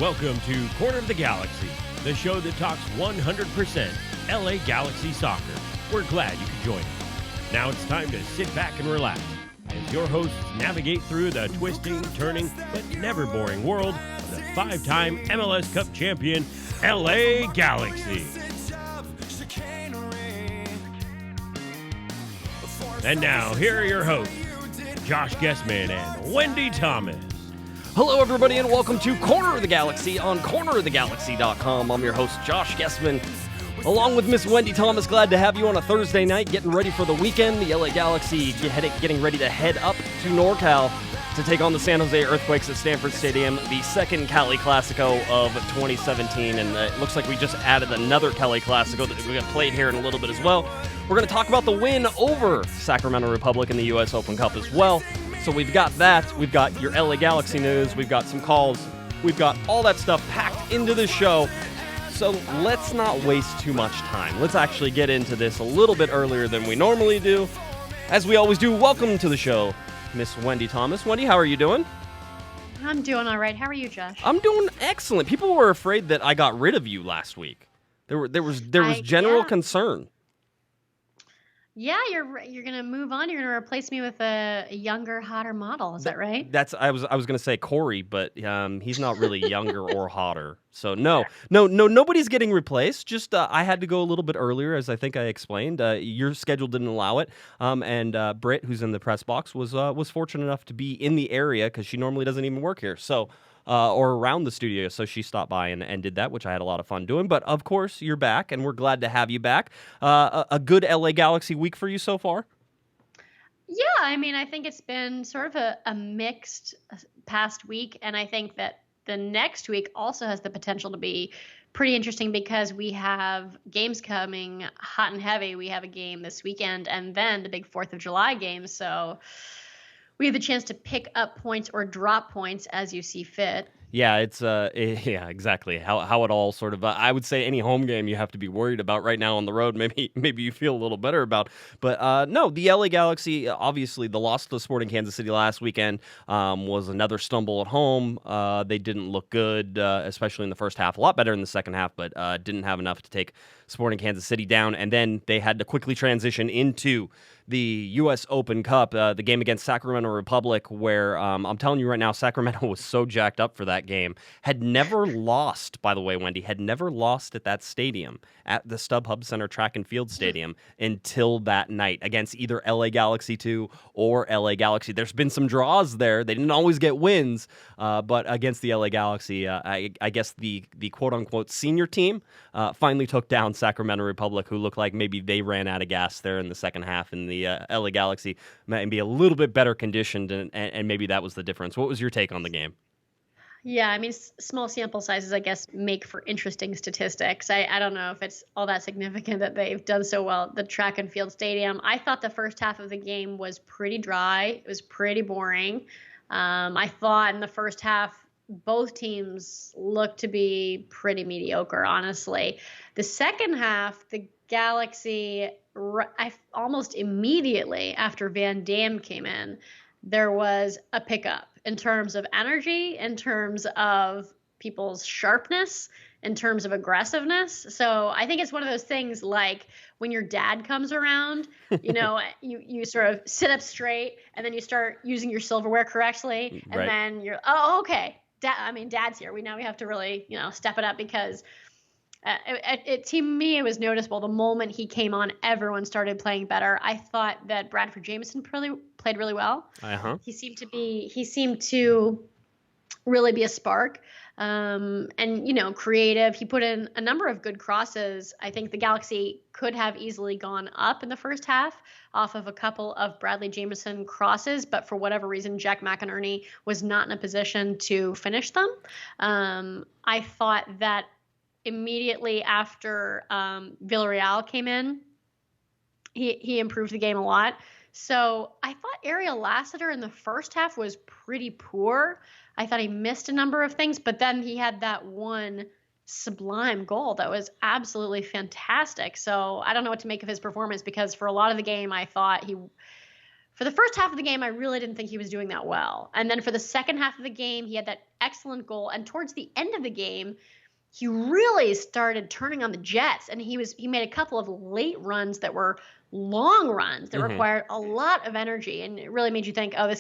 Welcome to Corner of the Galaxy, the show that talks 100% LA Galaxy soccer. We're glad you could join us. Now it's time to sit back and relax as your hosts navigate through the twisting, turning, but never boring world of the five-time MLS Cup champion, LA Galaxy. And now, here are your hosts, Josh Gessman and Wendy Thomas. Hello, everybody, and welcome to Corner of the Galaxy on cornerofthegalaxy.com. I'm your host, Josh Gessman, along with Miss Wendy Thomas. Glad to have you on a Thursday night, getting ready for the weekend. The LA Galaxy getting ready to head up to NorCal to take on the San Jose Earthquakes at Stanford Stadium, the second Cali-Clasico of 2017, and it looks like we just added another Cali-Clasico that we're going to play here in a little bit as well. We're going to talk about the win over Sacramento Republic in the U.S. Open Cup as well. So we've got that, we've got your LA Galaxy news, we've got some calls, we've got all that stuff packed into this show. So let's not waste too much time. Let's actually get into this a little bit earlier than we normally do. As we always do, welcome to the show, Miss Wendy Thomas. Wendy, how are you doing? I'm doing all right. How are you, Josh? I'm doing excellent. People were afraid that I got rid of you last week. There was general concern. Yeah, you're gonna move on. You're gonna replace me with a younger, hotter model. Is that right? I was gonna say Corey, but he's not really younger or hotter. So no, nobody's getting replaced. Just I had to go a little bit earlier, as I think I explained. Your schedule didn't allow it. And Britt, who's in the press box, was fortunate enough to be in the area because she normally doesn't even work here. So. Or around the studio, so she stopped by and did that, which I had a lot of fun doing. But, of course, you're back, and we're glad to have you back. A good LA Galaxy week for you so far? Yeah, I mean, I think it's been sort of a mixed past week, and I think that the next week also has the potential to be pretty interesting because we have games coming hot and heavy. We have a game this weekend, and then the big 4th of July game, so we have the chance to pick up points or drop points as you see fit. Yeah, yeah, exactly. How it all sort of. I would say any home game you have to be worried about right now on the road. Maybe you feel a little better about. But no, the LA Galaxy, obviously, the loss to the Sporting Kansas City last weekend was another stumble at home. They didn't look good, especially in the first half. A lot better in the second half, but didn't have enough to take Sporting Kansas City down. And then they had to quickly transition into the U.S. Open Cup, the game against Sacramento Republic, where I'm telling you right now, Sacramento was so jacked up for that game. Had never lost, by the way, Wendy, had never lost at that stadium, at the StubHub Center Track and Field Stadium, until that night against either LA Galaxy 2 or LA Galaxy. There's been some draws there. They didn't always get wins, but against the LA Galaxy, I guess the quote-unquote senior team finally took down Sacramento Republic, who looked like maybe they ran out of gas there in the second half, and the LA Galaxy might be a little bit better conditioned, and maybe that was the difference. What was your take on the game? Yeah, I mean, small sample sizes, I guess, make for interesting statistics. I don't know if it's all that significant that they've done so well at the track and field stadium. I thought the first half of the game was pretty dry. It was pretty boring. I thought in the first half, both teams looked to be pretty mediocre, honestly. The second half, the Galaxy, almost immediately after Van Dam came in, there was a pickup in terms of energy, in terms of people's sharpness, in terms of aggressiveness. So I think it's one of those things like when your dad comes around, you sort of sit up straight and then you start using your silverware correctly. And right. Then you're, okay, Dad's here. We have to really, step it up because to me, it was noticeable. The moment he came on, everyone started playing better. I thought that Bradford Jameson played really well. Uh-huh. He seemed to really be a spark, and creative. He put in a number of good crosses. I think the Galaxy could have easily gone up in the first half off of a couple of Bradley Jameson crosses, but for whatever reason, Jack McInerney was not in a position to finish them. I thought that immediately after Villarreal came in, he improved the game a lot. So I thought Ariel Lassiter in the first half was pretty poor. I thought he missed a number of things, but then he had that one sublime goal that was absolutely fantastic. So I don't know what to make of his performance because for a lot of the game, I thought he for the first half of the game, I really didn't think he was doing that well. And then for the second half of the game, he had that excellent goal. And towards the end of the game, he really started turning on the jets, and he made a couple of late runs that were long runs that required a lot of energy, and it really made you think, oh,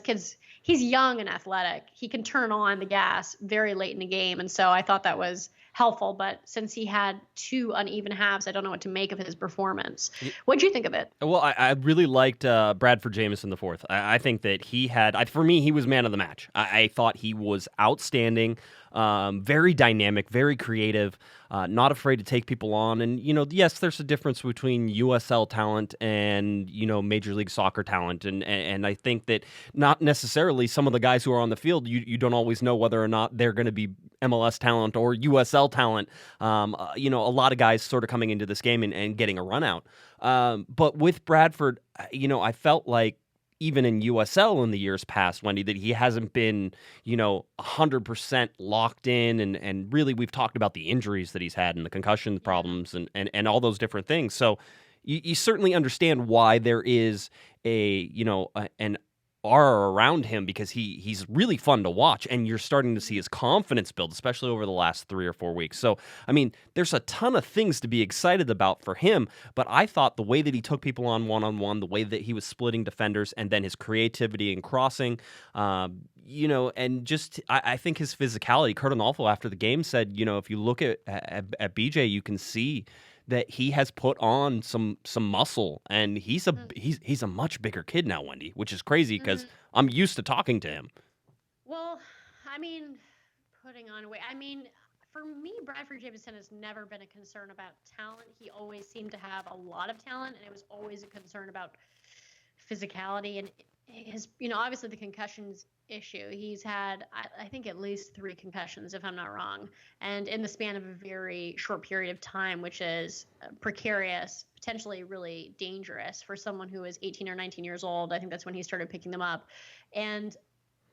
he's young and athletic. He can turn on the gas very late in the game, and so I thought that was helpful. But since he had two uneven halves, I don't know what to make of his performance. What did you think of it? Well, I really liked Bradford Jameson the fourth. I think that for me, he was man of the match. I thought he was outstanding. Very dynamic, very creative, not afraid to take people on. And, yes, there's a difference between USL talent and, Major League Soccer talent. And I think that not necessarily some of the guys who are on the field, you don't always know whether or not they're going to be MLS talent or USL talent. A lot of guys sort of coming into this game and getting a run out. But with Bradford, I felt like, even in USL in the years past, Wendy, that he hasn't been, 100% locked in. And really, we've talked about the injuries that he's had and the concussion problems and all those different things. So you certainly understand why there is an aura around him, because he's really fun to watch, and you're starting to see his confidence build, especially over the last 3 or 4 weeks. So, I mean, there's a ton of things to be excited about for him, but I thought the way that he took people on one-on-one, the way that he was splitting defenders, and then his creativity and crossing, and just I think his physicality. Kurt Onalfo after the game said, if you look at BJ, you can see that he has put on some muscle, and he's a much bigger kid now, Wendy, which is crazy because I'm used to talking to him. Well, I mean, putting on weight. I mean, for me, Bradford Jameson has never been a concern about talent. He always seemed to have a lot of talent, and it was always a concern about physicality and his, obviously the concussions issue. He's had, I think, at least 3 concussions, if I'm not wrong, and in the span of a very short period of time, which is precarious, potentially really dangerous for someone who is 18 or 19 years old. I think that's when he started picking them up. And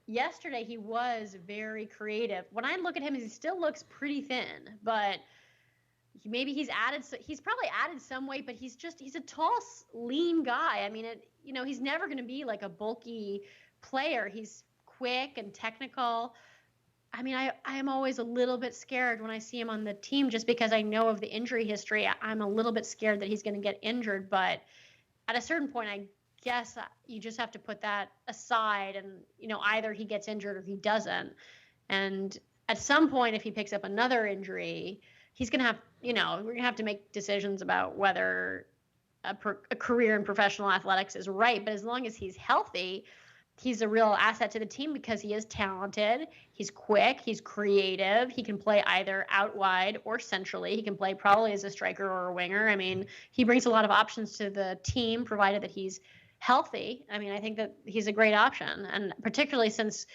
yesterday he was very creative. When I look at him, he still looks pretty thin, but maybe he's probably added some weight, but he's a tall, lean guy. I mean, he's never going to be like a bulky player. He's quick and technical. I mean, I am always a little bit scared when I see him on the team, just because I know of the injury history. I'm a little bit scared that he's going to get injured, but at a certain point, I guess you just have to put that aside, and either he gets injured or he doesn't. And at some point, if he picks up another injury, he's going to have, we're going to have to make decisions about whether a career in professional athletics is right. But as long as he's healthy, he's a real asset to the team, because he is talented. He's quick. He's creative. He can play either out wide or centrally. He can play probably as a striker or a winger. I mean, he brings a lot of options to the team, provided that he's healthy. I mean, I think that he's a great option. And particularly since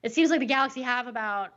it seems like the Galaxy have about,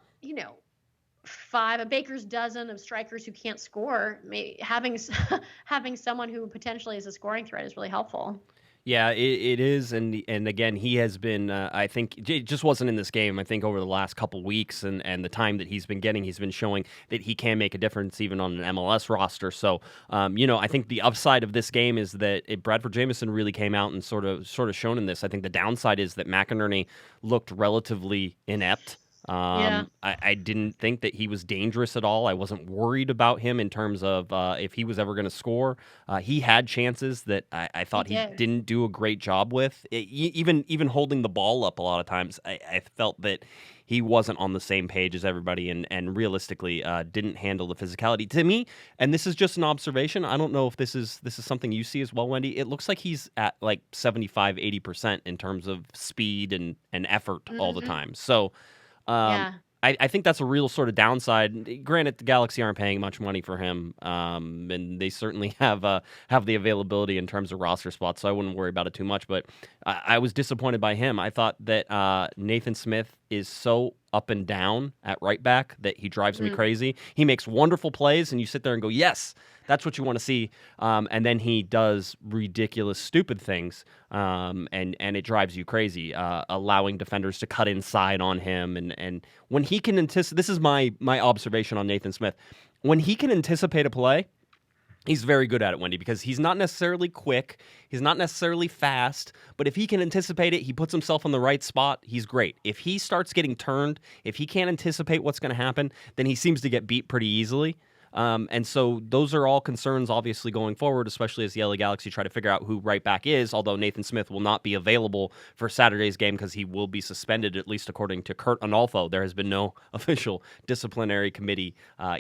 a baker's dozen of strikers who can't score. Having someone who potentially is a scoring threat is really helpful. Yeah, it is, and again, he has been. I think it just wasn't in this game. I think over the last couple weeks and the time that he's been getting, he's been showing that he can make a difference even on an MLS roster. So, I think the upside of this game is that Bradford Jameson really came out and sort of shown in this. I think the downside is that McInerney looked relatively inept. I didn't think that he was dangerous at all. I wasn't worried about him in terms of if he was ever going to score. He had chances that I thought he didn't do a great job with. Even holding the ball up a lot of times, I felt that he wasn't on the same page as everybody, and realistically didn't handle the physicality. To me, and this is just an observation, I don't know if this is something you see as well, Wendy, it looks like he's at like 75-80% in terms of speed and effort all the time. So I think that's a real sort of downside. Granted, the Galaxy aren't paying much money for him, and they certainly have the availability in terms of roster spots, so I wouldn't worry about it too much. But I was disappointed by him. I thought that Nathan Smith is so up and down at right back that he drives me crazy. He makes wonderful plays, and you sit there and go, yes, that's what you want to see. And then he does ridiculous, stupid things, and it drives you crazy, allowing defenders to cut inside on him. And when he can anticipate, this is my observation on Nathan Smith, when he can anticipate a play, He's very good at it, Wendy, because he's not necessarily quick, he's not necessarily fast, but if he can anticipate it, he puts himself in the right spot, he's great. If he starts getting turned, if he can't anticipate what's going to happen, then he seems to get beat pretty easily. And so those are all concerns, obviously, going forward, especially as the LA Galaxy try to figure out who right back is, although Nathan Smith will not be available for Saturday's game because he will be suspended, at least according to Kurt Onalfo. There has been no official disciplinary committee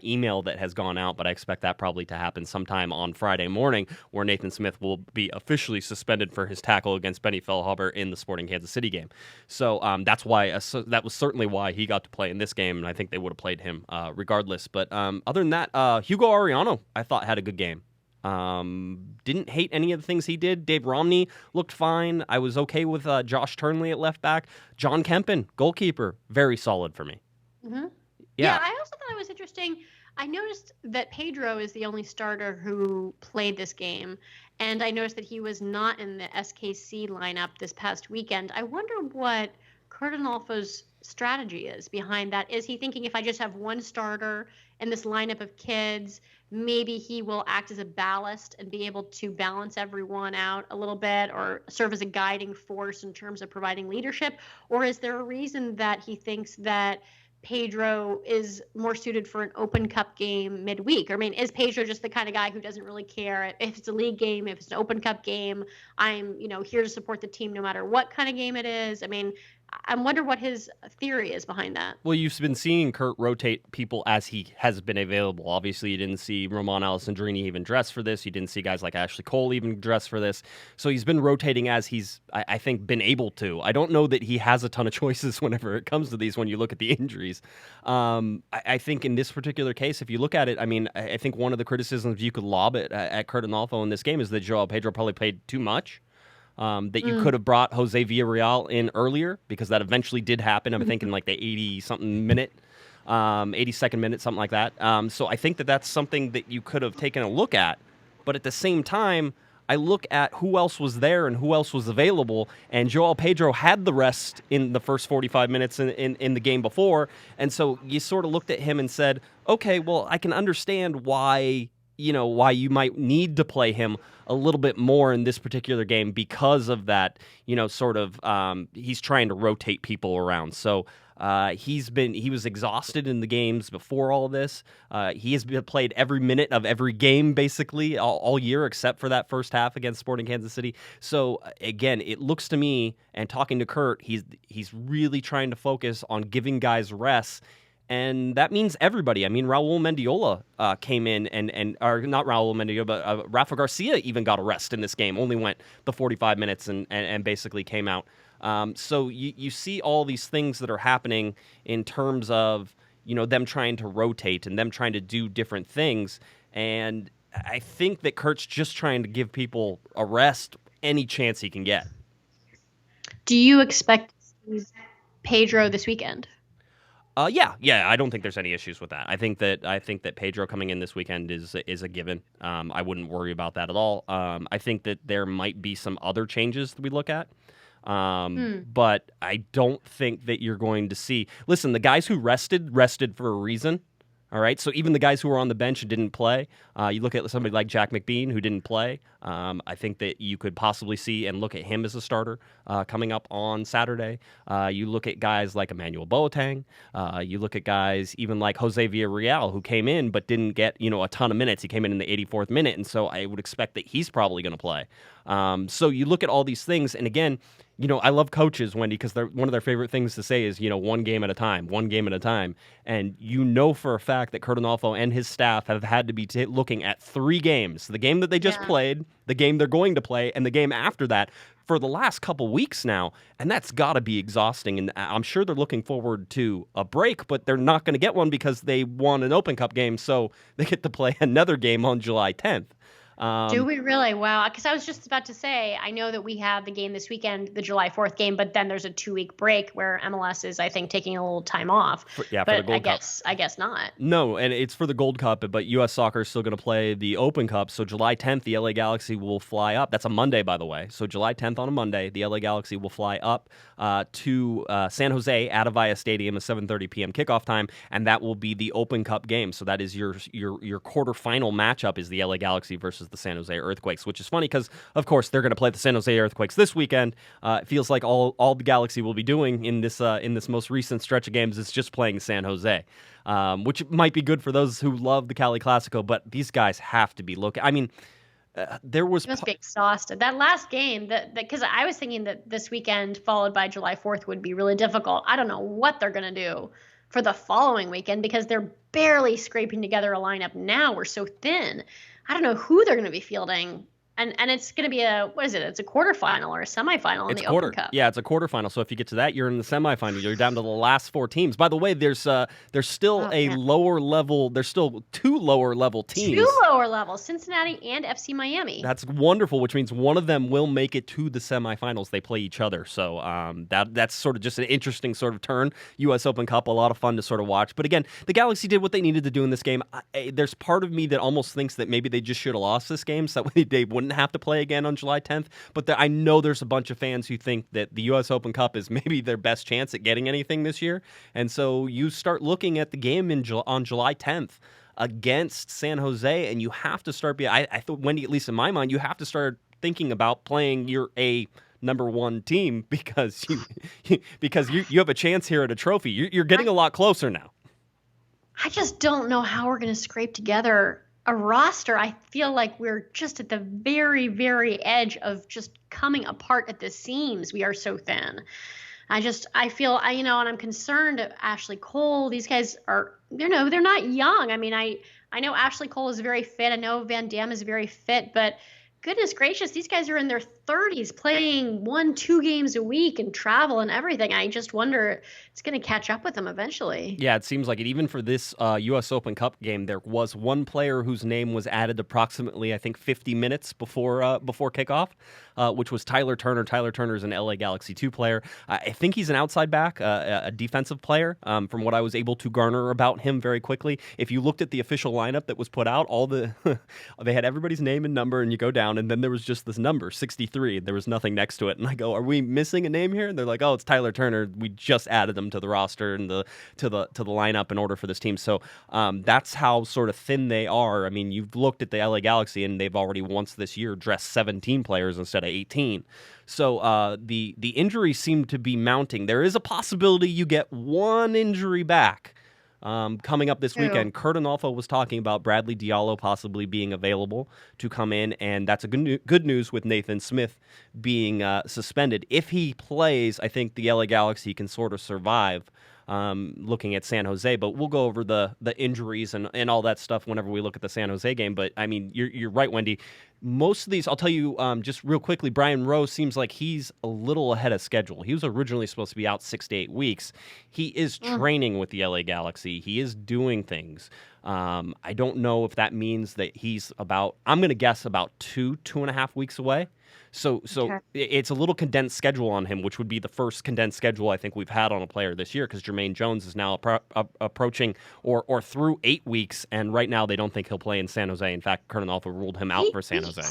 email that has gone out, but I expect that probably to happen sometime on Friday morning, where Nathan Smith will be officially suspended for his tackle against Benny Feilhaber in the Sporting Kansas City game. So that's why that was certainly why he got to play in this game, and I think they would have played him regardless. But other than that, Hugo Ariano, I thought, had a good game. Didn't hate any of the things he did. Dave Romney looked fine. I was okay with Josh Turnley at left back. John Kempen, goalkeeper, very solid for me. Mm-hmm. Yeah, I also thought it was interesting. I noticed that Pedro is the only starter who played this game, and I noticed that he was not in the SKC lineup this past weekend. I wonder what Kurt Onalfo's strategy is behind that. Is he thinking, if I just have one starter in this lineup of kids, maybe he will act as a ballast and be able to balance everyone out a little bit, or serve as a guiding force in terms of providing leadership? Or is there a reason that he thinks that Pedro is more suited for an Open Cup game midweek? I mean, is Pedro just the kind of guy who doesn't really care if it's a league game, if it's an Open Cup game? I'm, here to support the team no matter what kind of game it is. I mean, I wonder what his theory is behind that. Well, you've been seeing Kurt rotate people as he has been available. Obviously, you didn't see Roman Alessandrini even dress for this. You didn't see guys like Ashley Cole even dress for this. So he's been rotating as he's, I think, been able to. I don't know that he has a ton of choices whenever it comes to these when you look at the injuries. I think in this particular case, if you look at it, I mean, I think one of the criticisms you could lob at Kurt Onalfo in this game is that Joao Pedro probably played too much. That you could have brought Jose Villarreal in earlier, because that eventually did happen. I'm thinking like the 80-something minute, 82nd minute, something like that. So I think that that's something that you could have taken a look at. But at the same time, I look at who else was there and who else was available, and Joao Pedro had the rest in the first 45 minutes in the game before. And so you sort of looked at him and said, okay, well, I can understand why you might need to play him a little bit more in this particular game because of that, he's trying to rotate people around. So he was exhausted in the games before all of this. He has played every minute of every game basically all year except for that first half against Sporting Kansas City. So again, it looks to me, and talking to Kurt, he's really trying to focus on giving guys rest. And that means everybody. I mean, Raul Mendiola came in or not Raul Mendiola, but Rafa Garcia even got a rest in this game, only went the 45 minutes and basically came out. So you see all these things that are happening in terms of, them trying to rotate and them trying to do different things. And I think that Kurt's just trying to give people a rest any chance he can get. Do you expect Pedro this weekend? Yeah. I don't think there's any issues with that. I think that Pedro coming in this weekend is a given. I wouldn't worry about that at all. I think that there might be some other changes that we look at. But I don't think that you're going to see. Listen, the guys who rested for a reason. All right, so even the guys who were on the bench and didn't play, you look at somebody like Jack McBean who didn't play. I think that you could possibly see and look at him as a starter coming up on Saturday. You look at guys like Emmanuel Boateng. You look at guys even like Jose Villarreal, who came in but didn't get a ton of minutes. He came in the 84th minute, and so I would expect that he's probably going to play. So you look at all these things, and again, I love coaches, Wendy, because one of their favorite things to say is, one game at a time. And for a fact that Kurt Onalfo and his staff have had to be looking at 3 games. The game that they just played, the game they're going to play, and the game after that for the last couple weeks now. And that's got to be exhausting. And I'm sure they're looking forward to a break, but they're not going to get one because they won an Open Cup game, so they get to play another game on July 10th. Do we really? Wow. Because I was just about to say, I know that we have the game this weekend, the July 4th game, but then there's a 2-week break where MLS is, I think, taking a little time off. For the But Gold Cup. I guess not. No, and it's for the Gold Cup, but U.S. Soccer is still going to play the Open Cup. So July 10th, the LA Galaxy will fly up. That's a Monday, by the way. So July 10th on a Monday, the LA Galaxy will fly up to San Jose at Avaya Stadium at 7:30 p.m. kickoff time, and that will be the Open Cup game. So that is your quarterfinal matchup is the LA Galaxy versus the San Jose Earthquakes, which is funny because, of course, they're going to play the San Jose Earthquakes this weekend. It feels like all the Galaxy will be doing in this most recent stretch of games is just playing San Jose, which might be good for those who love the Cali-Clasico, but these guys have to be looking. I mean, there was... You must be exhausted. That last game, because I was thinking that this weekend followed by July 4th would be really difficult. I don't know what they're going to do for the following weekend because they're barely scraping together a lineup now. We're so thin. I don't know who they're going to be fielding. And it's going to be it's a quarterfinal or a semifinal in the Open Cup. Yeah, it's a quarterfinal. So if you get to that, you're in the semifinal. You're down to the last 4 teams. By the way, there's still lower level. There's still 2 lower level teams. 2 lower levels, Cincinnati and FC Miami. That's wonderful, which means one of them will make it to the semifinals. They play each other. So that's sort of just an interesting sort of turn. U.S. Open Cup, a lot of fun to sort of watch. But again, the Galaxy did what they needed to do in this game. There's part of me that almost thinks that maybe they just should have lost this game so that way they wouldn't have to play again on July 10th, but I know there's a bunch of fans who think that the U.S. Open Cup is maybe their best chance at getting anything this year, and so you start looking at the game on July 10th against San Jose, and you have to start I thought, Wendy, at least in my mind, you have to start thinking about playing your number 1 team because you have a chance here at a trophy. You're getting a lot closer now. I just don't know how we're going to scrape together a roster. I feel like we're just at the very, very edge of just coming apart at the seams. We are so thin. I feel, and I'm concerned of Ashley Cole. These guys are, they're not young. I mean, I know Ashley Cole is very fit. I know Van Dam is very fit, but goodness gracious, these guys are in their 30s playing 1-2 games a week and travel and everything. I just wonder it's going to catch up with them eventually. Yeah, it seems like it. Even for this U.S. Open Cup game, there was one player whose name was added approximately, I think, 50 minutes before kickoff, which was Tyler Turner. Tyler Turner is an LA Galaxy 2 player. I think he's an outside back, a defensive player, from what I was able to garner about him very quickly. If you looked at the official lineup that was put out, they had everybody's name and number, and you go down, and then there was just this number, 63. There was nothing next to it. And I go, are we missing a name here? And they're like, oh, it's Tyler Turner. We just added him to the roster and to the lineup in order for this team. So that's how sort of thin they are. I mean, you've looked at the LA Galaxy, and they've already once this year dressed 17 players instead of 18. So the injuries seem to be mounting. There is a possibility you get one injury back. Coming up this weekend, Kurt Onalfo was talking about Bradley Diallo possibly being available to come in, and that's a good news with Nathan Smith being suspended. If he plays, I think the LA Galaxy can sort of survive looking at San Jose, but we'll go over the injuries and all that stuff whenever we look at the San Jose game. But, I mean, you're right, Wendy. Most of these, I'll tell you just real quickly, Brian Rowe seems like he's a little ahead of schedule. He was originally supposed to be out 6 to 8 weeks. He is training with the LA Galaxy. He is doing things. I don't know if that means that he's I'm going to guess about 2.5 weeks away. So okay. It's a little condensed schedule on him, which would be the first condensed schedule I think we've had on a player this year, because Jermaine Jones is now approaching or through 8 weeks, and right now they don't think he'll play in San Jose. In fact, Kurt Onalfo ruled him out for San Jose.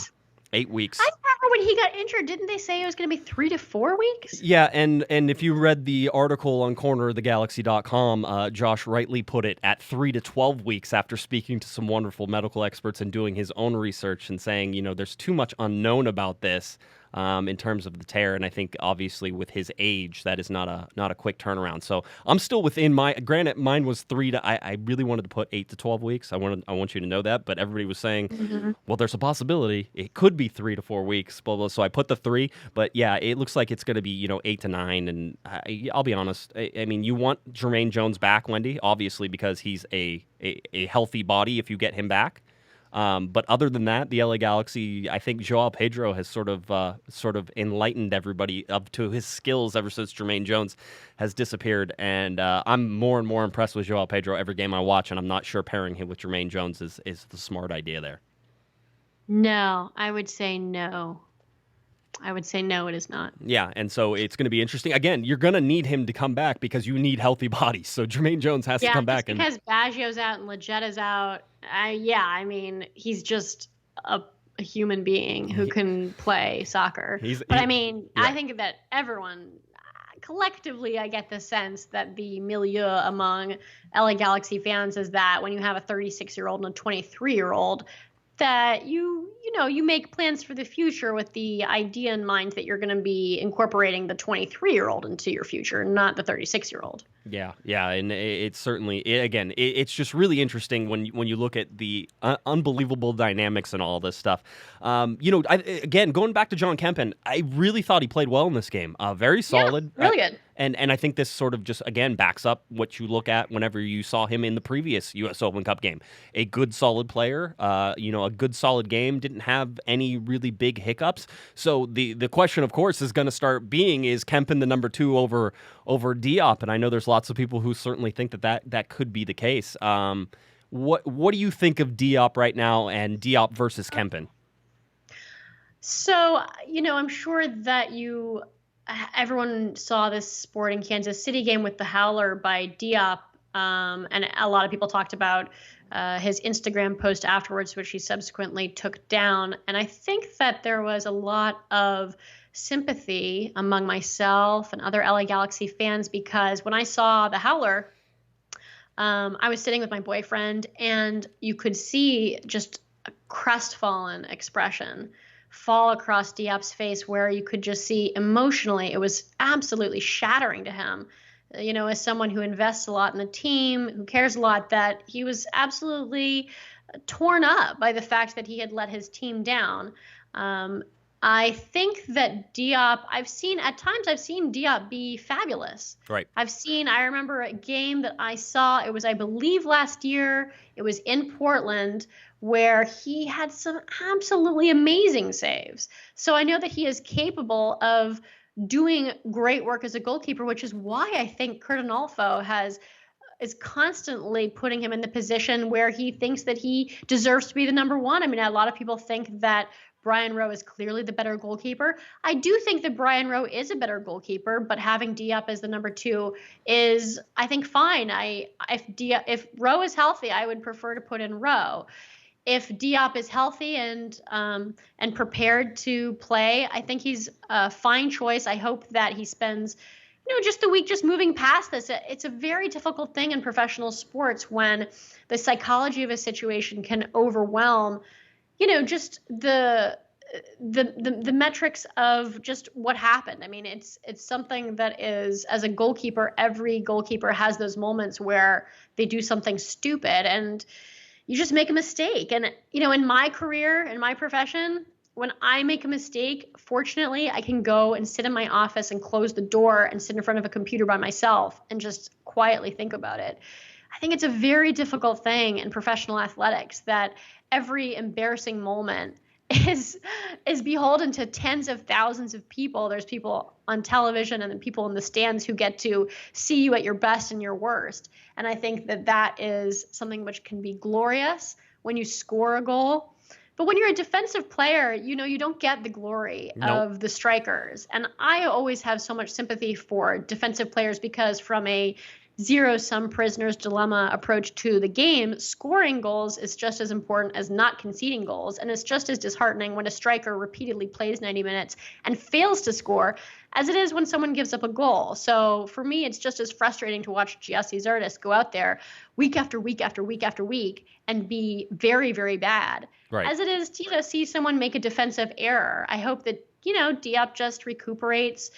8 weeks. I remember when he got injured, didn't they say it was going to be 3 to 4 weeks? Yeah, and if you read the article on cornerofthegalaxy.com, Josh rightly put it at 3 to 12 weeks after speaking to some wonderful medical experts and doing his own research and saying, there's too much unknown about this. In terms of the tear, and I think obviously with his age, that is not a quick turnaround. So I'm still within granted, mine was 3 to. I really wanted to put 8 to 12 weeks. I want you to know that, but everybody was saying, well, there's a possibility it could be 3 to 4 weeks. Blah, blah. So I put the 3, but yeah, it looks like it's going to be 8 to 9. And I'll be honest. I mean, you want Jermaine Jones back, Wendy, obviously, because he's a healthy body if you get him back. But other than that, the LA Galaxy, I think Joao Pedro has sort of enlightened everybody up to his skills ever since Jermaine Jones has disappeared. And I'm more and more impressed with Joao Pedro every game I watch, and I'm not sure pairing him with Jermaine Jones is the smart idea there. No, I would say no. I would say no, it is not. Yeah, and so it's going to be interesting. Again, you're going to need him to come back because you need healthy bodies. So Jermaine Jones has to Yeah, come just back. And because Baggio's out and Legetta's out, I mean, he's just a human being who can play soccer. But I mean, right. I think that everyone collectively, I get the sense that the milieu among LA Galaxy fans is that when you have a 36-year-old and a 23-year-old, that you make plans for the future with the idea in mind that you're going to be incorporating the 23-year-old into your future, not the 36-year-old. Yeah, and it's certainly it's just really interesting when you look at the unbelievable dynamics and all this stuff. Again, going back to John Kempen, I really thought he played well in this game. Very solid, really good. And I think this sort of just again backs up what you look at whenever you saw him in the previous U.S. Open Cup game. A good solid player, a good solid game. Didn't have any really big hiccups. So the question, of course, is going to start being: is Kempen the number 2 over Diop? And I know there's lots of people who certainly think that could be the case. What do you think of Diop right now and Diop versus Kempen? So, I'm sure that everyone saw this Sporting Kansas City game with the howler by Diop, and a lot of people talked about his Instagram post afterwards, which he subsequently took down. And I think that there was a lot of sympathy among myself and other LA Galaxy fans because when I saw the howler, I was sitting with my boyfriend and you could see just a crestfallen expression fall across Diop's face where you could just see emotionally it was absolutely shattering to him. As someone who invests a lot in the team, who cares a lot, that he was absolutely torn up by the fact that he had let his team down. I think that Diop, I've seen Diop be fabulous. Right. I remember a game that I saw, it was, I believe, last year. It was in Portland where he had some absolutely amazing saves. So I know that he is capable of doing great work as a goalkeeper, which is why I think Kurt Onalfo is constantly putting him in the position where he thinks that he deserves to be the number 1. I mean, a lot of people think that Brian Rowe is clearly the better goalkeeper. I do think that Brian Rowe is a better goalkeeper, but having Diop as the number 2 is, I think, fine. If Rowe is healthy, I would prefer to put in Rowe. If Diop is healthy and prepared to play, I think he's a fine choice. I hope that he spends, just the week just moving past this. It's a very difficult thing in professional sports when the psychology of a situation can overwhelm, just the metrics of just what happened. I mean, it's something that is, as a goalkeeper, every goalkeeper has those moments where they do something stupid and you just make a mistake. And, in my career, in my profession, when I make a mistake, fortunately, I can go and sit in my office and close the door and sit in front of a computer by myself and just quietly think about it. I think it's a very difficult thing in professional athletics that every embarrassing moment is beholden to tens of thousands of people. There's people on television and then people in the stands who get to see you at your best and your worst. And I think that is something which can be glorious when you score a goal. But when you're a defensive player, you don't get the glory of the strikers. And I always have so much sympathy for defensive players because from a zero-sum prisoner's dilemma approach to the game, scoring goals is just as important as not conceding goals. And it's just as disheartening when a striker repeatedly plays 90 minutes and fails to score as it is when someone gives up a goal. So for me, it's just as frustrating to watch Giassi Zardes go out there week after week after week after week and be very, very bad. Right. As it is to see someone make a defensive error. I hope that, Diop just recuperates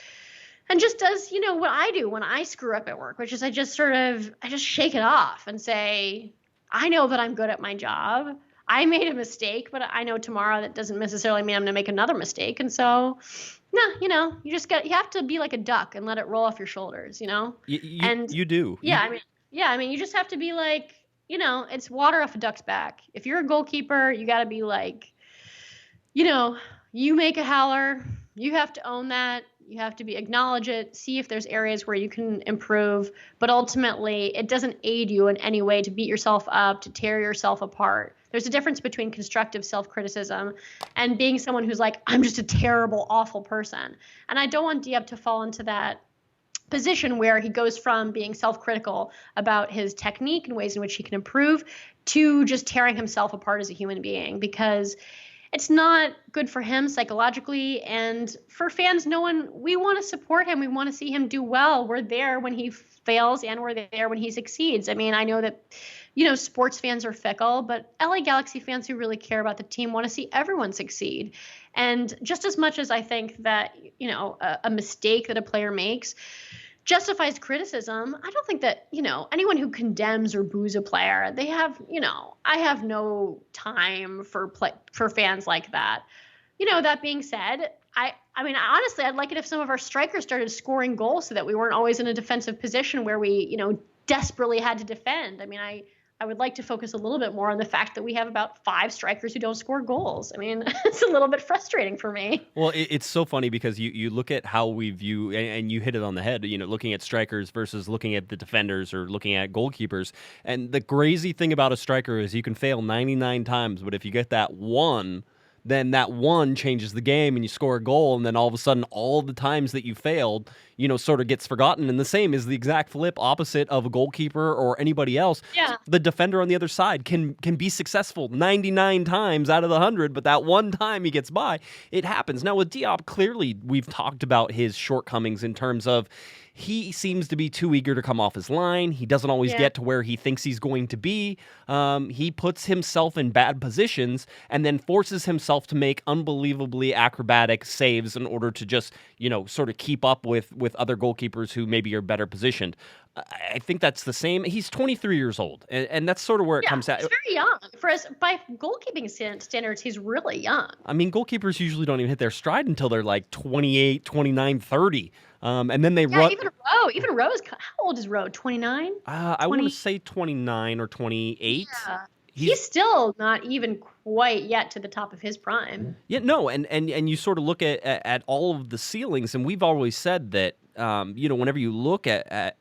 and just does, what I do when I screw up at work, which is I just shake it off and say, I know that I'm good at my job. I made a mistake, but I know tomorrow that doesn't necessarily mean I'm going to make another mistake. And so, no, you have to be like a duck and let it roll off your shoulders, You do. Yeah. I mean, you just have to be like, it's water off a duck's back. If you're a goalkeeper, you got to be like, you make a howler. You have to own that. You have to acknowledge it, see if there's areas where you can improve, but ultimately it doesn't aid you in any way to beat yourself up, to tear yourself apart. There's a difference between constructive self-criticism and being someone who's like, I'm just a terrible, awful person. And I don't want Diop to fall into that position where he goes from being self-critical about his technique and ways in which he can improve to just tearing himself apart as a human being, because it's not good for him psychologically, and for fans, we want to support him. We want to see him do well. We're there when he fails and we're there when he succeeds. I mean, I know that, sports fans are fickle, but LA Galaxy fans who really care about the team want to see everyone succeed. And just as much as I think that, a mistake that a player makes justifies criticism, I don't think that, anyone who condemns or boos a player, they have, I have no time for fans like that. That being said, I mean, honestly, I'd like it if some of our strikers started scoring goals so that we weren't always in a defensive position where we, desperately had to defend. I mean, I would like to focus a little bit more on the fact that we have about 5 strikers who don't score goals. I mean, it's a little bit frustrating for me. Well, it's so funny because you look at how we view, and you hit it on the head, looking at strikers versus looking at the defenders or looking at goalkeepers. And the crazy thing about a striker is you can fail 99 times, but if you get that one, then that one changes the game and you score a goal, and then all of a sudden all the times that you failed, sort of gets forgotten. And the same is the exact flip opposite of a goalkeeper or anybody else. Yeah. The defender on the other side can be successful 99 times out of the 100, but that one time he gets by, it happens. Now with Diop, clearly we've talked about his shortcomings in terms of he seems to be too eager to come off his line. He doesn't always get to where he thinks he's going to be. He puts himself in bad positions and then forces himself to make unbelievably acrobatic saves in order to just, sort of keep up with other goalkeepers who maybe are better positioned. I think that's the same. He's 23 years old, and that's sort of where it comes out. He's very young. By goalkeeping standards, he's really young. I mean, goalkeepers usually don't even hit their stride until they're like 28, 29, 30. And then they run. Even Rowe is, how old is Rowe? 29? I want to say 29 or 28. Yeah. He's still not even quite yet to the top of his prime. Yeah, no, and you sort of look at all of the ceilings, and we've always said that, whenever you look at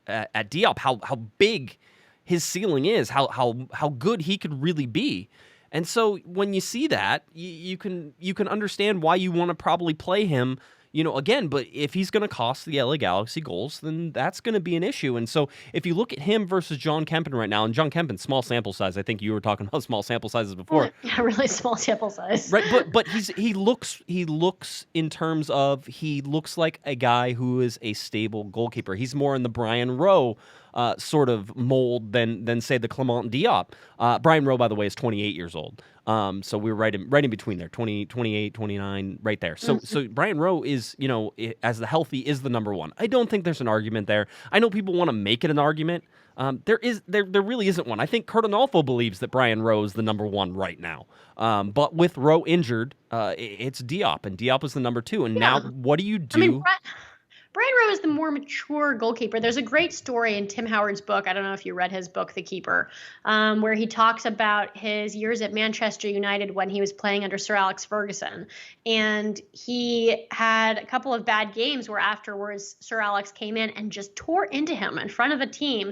Diop, how big his ceiling is, how good he could really be. And so when you see that, you can understand why you want to probably play him, again, but if he's going to cost the LA Galaxy goals, then that's going to be an issue. And so if you look at him versus John Kempen right now, and John Kempen, small sample size, I think you were talking about small sample sizes before. Yeah, really small sample size. Right, but he looks in terms of, he looks like a guy who is a stable goalkeeper. He's more in the Brian Rowe sort of mold than say the Clement Diop. Brian Rowe, by the way, is 28 years old. So we're right in between there, 20, 28, 29, right there. So so Brian Rowe is, as the healthy, is the number one. I don't think there's an argument there. I know people want to make it an argument. There really isn't one. I think Kurt Onalfo believes that Brian Rowe is the number one right now. But with Rowe injured, it's Diop, and Diop is the number 2. And now what do you do? I mean, Brian Rowe is the more mature goalkeeper. There's a great story in Tim Howard's book. I don't know if you read his book, The Keeper, where he talks about his years at Manchester United when he was playing under Sir Alex Ferguson. And he had a couple of bad games where afterwards Sir Alex came in and just tore into him in front of the team.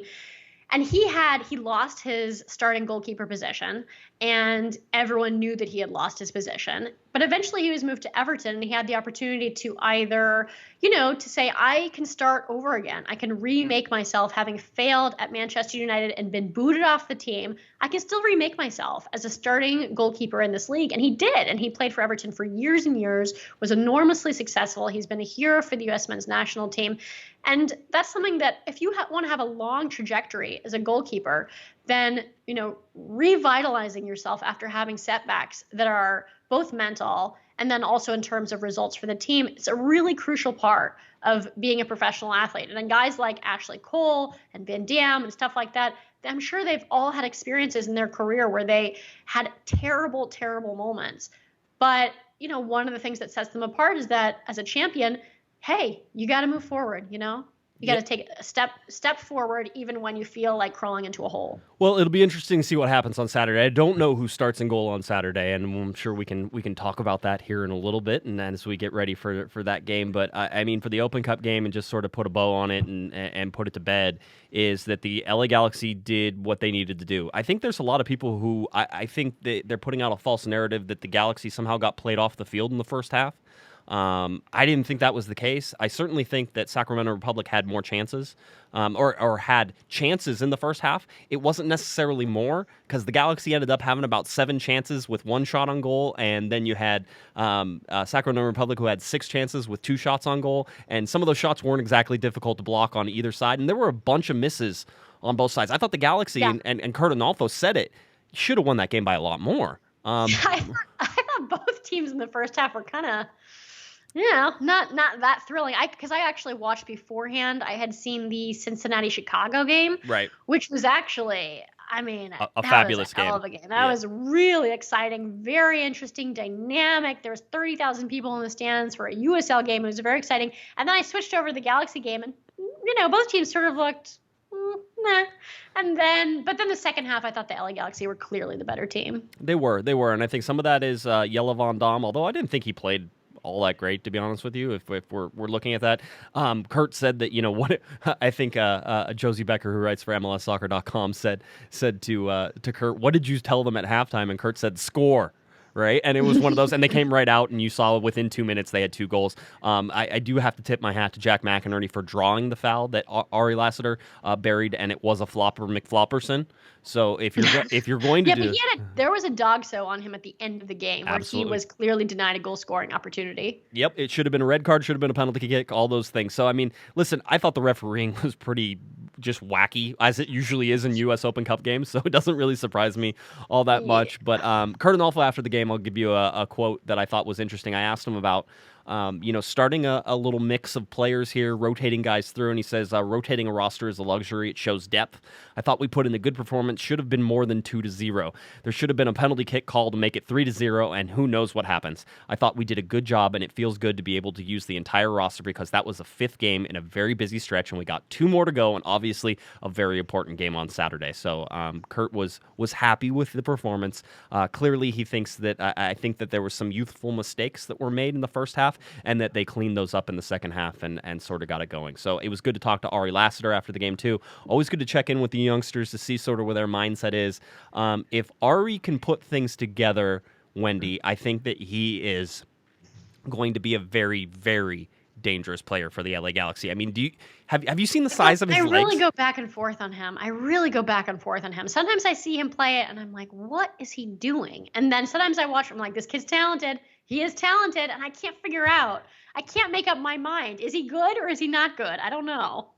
And he lost his starting goalkeeper position, and everyone knew that he had lost his position. But eventually he was moved to Everton, and he had the opportunity to either, to say, I can start over again. I can remake myself, having failed at Manchester United and been booted off the team. I can still remake myself as a starting goalkeeper in this league. And he did. And he played for Everton for years and years, was enormously successful. He's been a hero for the U.S. men's national team. And that's something that if you want to have a long trajectory as a goalkeeper, then, revitalizing yourself after having setbacks that are both mental and then also in terms of results for the team, it's a really crucial part of being a professional athlete. And then guys like Ashley Cole and Van Dam and stuff like that, I'm sure they've all had experiences in their career where they had terrible, terrible moments. But, one of the things that sets them apart is that as a champion, hey, you got to move forward, You got to take a step forward, even when you feel like crawling into a hole. Well, it'll be interesting to see what happens on Saturday. I don't know who starts in goal on Saturday, and I'm sure we can talk about that here in a little bit, and as we get ready for that game. But I mean, for the Open Cup game, and just sort of put a bow on it and put it to bed, is that the LA Galaxy did what they needed to do. I think there's a lot of people who I think they're putting out a false narrative that the Galaxy somehow got played off the field in the first half. I didn't think that was the case. I certainly think that Sacramento Republic had more chances, or had chances in the first half. It wasn't necessarily more, because the Galaxy ended up having about 7 chances with 1 shot on goal, and then you had Sacramento Republic, who had 6 chances with 2 shots on goal, and some of those shots weren't exactly difficult to block on either side, and there were a bunch of misses on both sides. I thought the Galaxy and Kurt Arnolfo said it, should have won that game by a lot more. I thought both teams in the first half were kind of... Yeah, not that thrilling. Because I actually watched beforehand. I had seen the Cincinnati-Chicago game, right, which was actually, I mean, a fabulous game. Hell of a game. That was really exciting, very interesting, dynamic. There was 30,000 people in the stands for a USL game. It was very exciting. And then I switched over to the Galaxy game, and both teams sort of looked nah. But then the second half, I thought the LA Galaxy were clearly the better team. They were, and I think some of that is Jelle Van Dam, although I didn't think he played all that great, to be honest with you, if we're looking at that. Kurt said that, what I think Josie Becker, who writes for MLSsoccer.com, said to Kurt, what did you tell them at halftime? And Kurt said, score. Right, and it was one of those, and they came right out, and you saw within 2 minutes they had 2 goals. I do have to tip my hat to Jack McInerney for drawing the foul that Ari Lassiter buried, and it was a flopper McFlopperson. So if you're going to but there was a dog so on him at the end of the game where he was clearly denied a goal scoring opportunity. Yep, it should have been a red card, should have been a penalty kick, all those things. So I mean, listen, I thought the refereeing was pretty just wacky, as it usually is in U.S. Open Cup games, so it doesn't really surprise me all that much. But Kurt Arnolfo, after the game, I'll give you a quote that I thought was interesting. I asked him about starting a little mix of players here, rotating guys through, and he says, rotating a roster is a luxury. It shows depth. I thought we put in a good performance. Should have been more than 2-0. There should have been a penalty kick call to make it 3-0, and who knows what happens. I thought we did a good job, and it feels good to be able to use the entire roster, because that was a 5th game in a very busy stretch, and we got 2 more to go, and obviously a very important game on Saturday. So Kurt was happy with the performance. Clearly, he thinks that I think that there were some youthful mistakes that were made in the first half, and that they cleaned those up in the second half and sort of got it going. So it was good to talk to Ari Lassiter after the game, too. Always good to check in with the youngsters to see sort of where their mindset is. If Ari can put things together, Wendy, I think that he is going to be a very, very dangerous player for the LA Galaxy. I mean, have you seen the size of his legs? I really go back and forth on him. Sometimes I see him play it, and I'm like, what is he doing? And then sometimes I watch him like, this kid's talented. He is talented, and I can't figure out. I can't make up my mind. Is he good or is he not good? I don't know.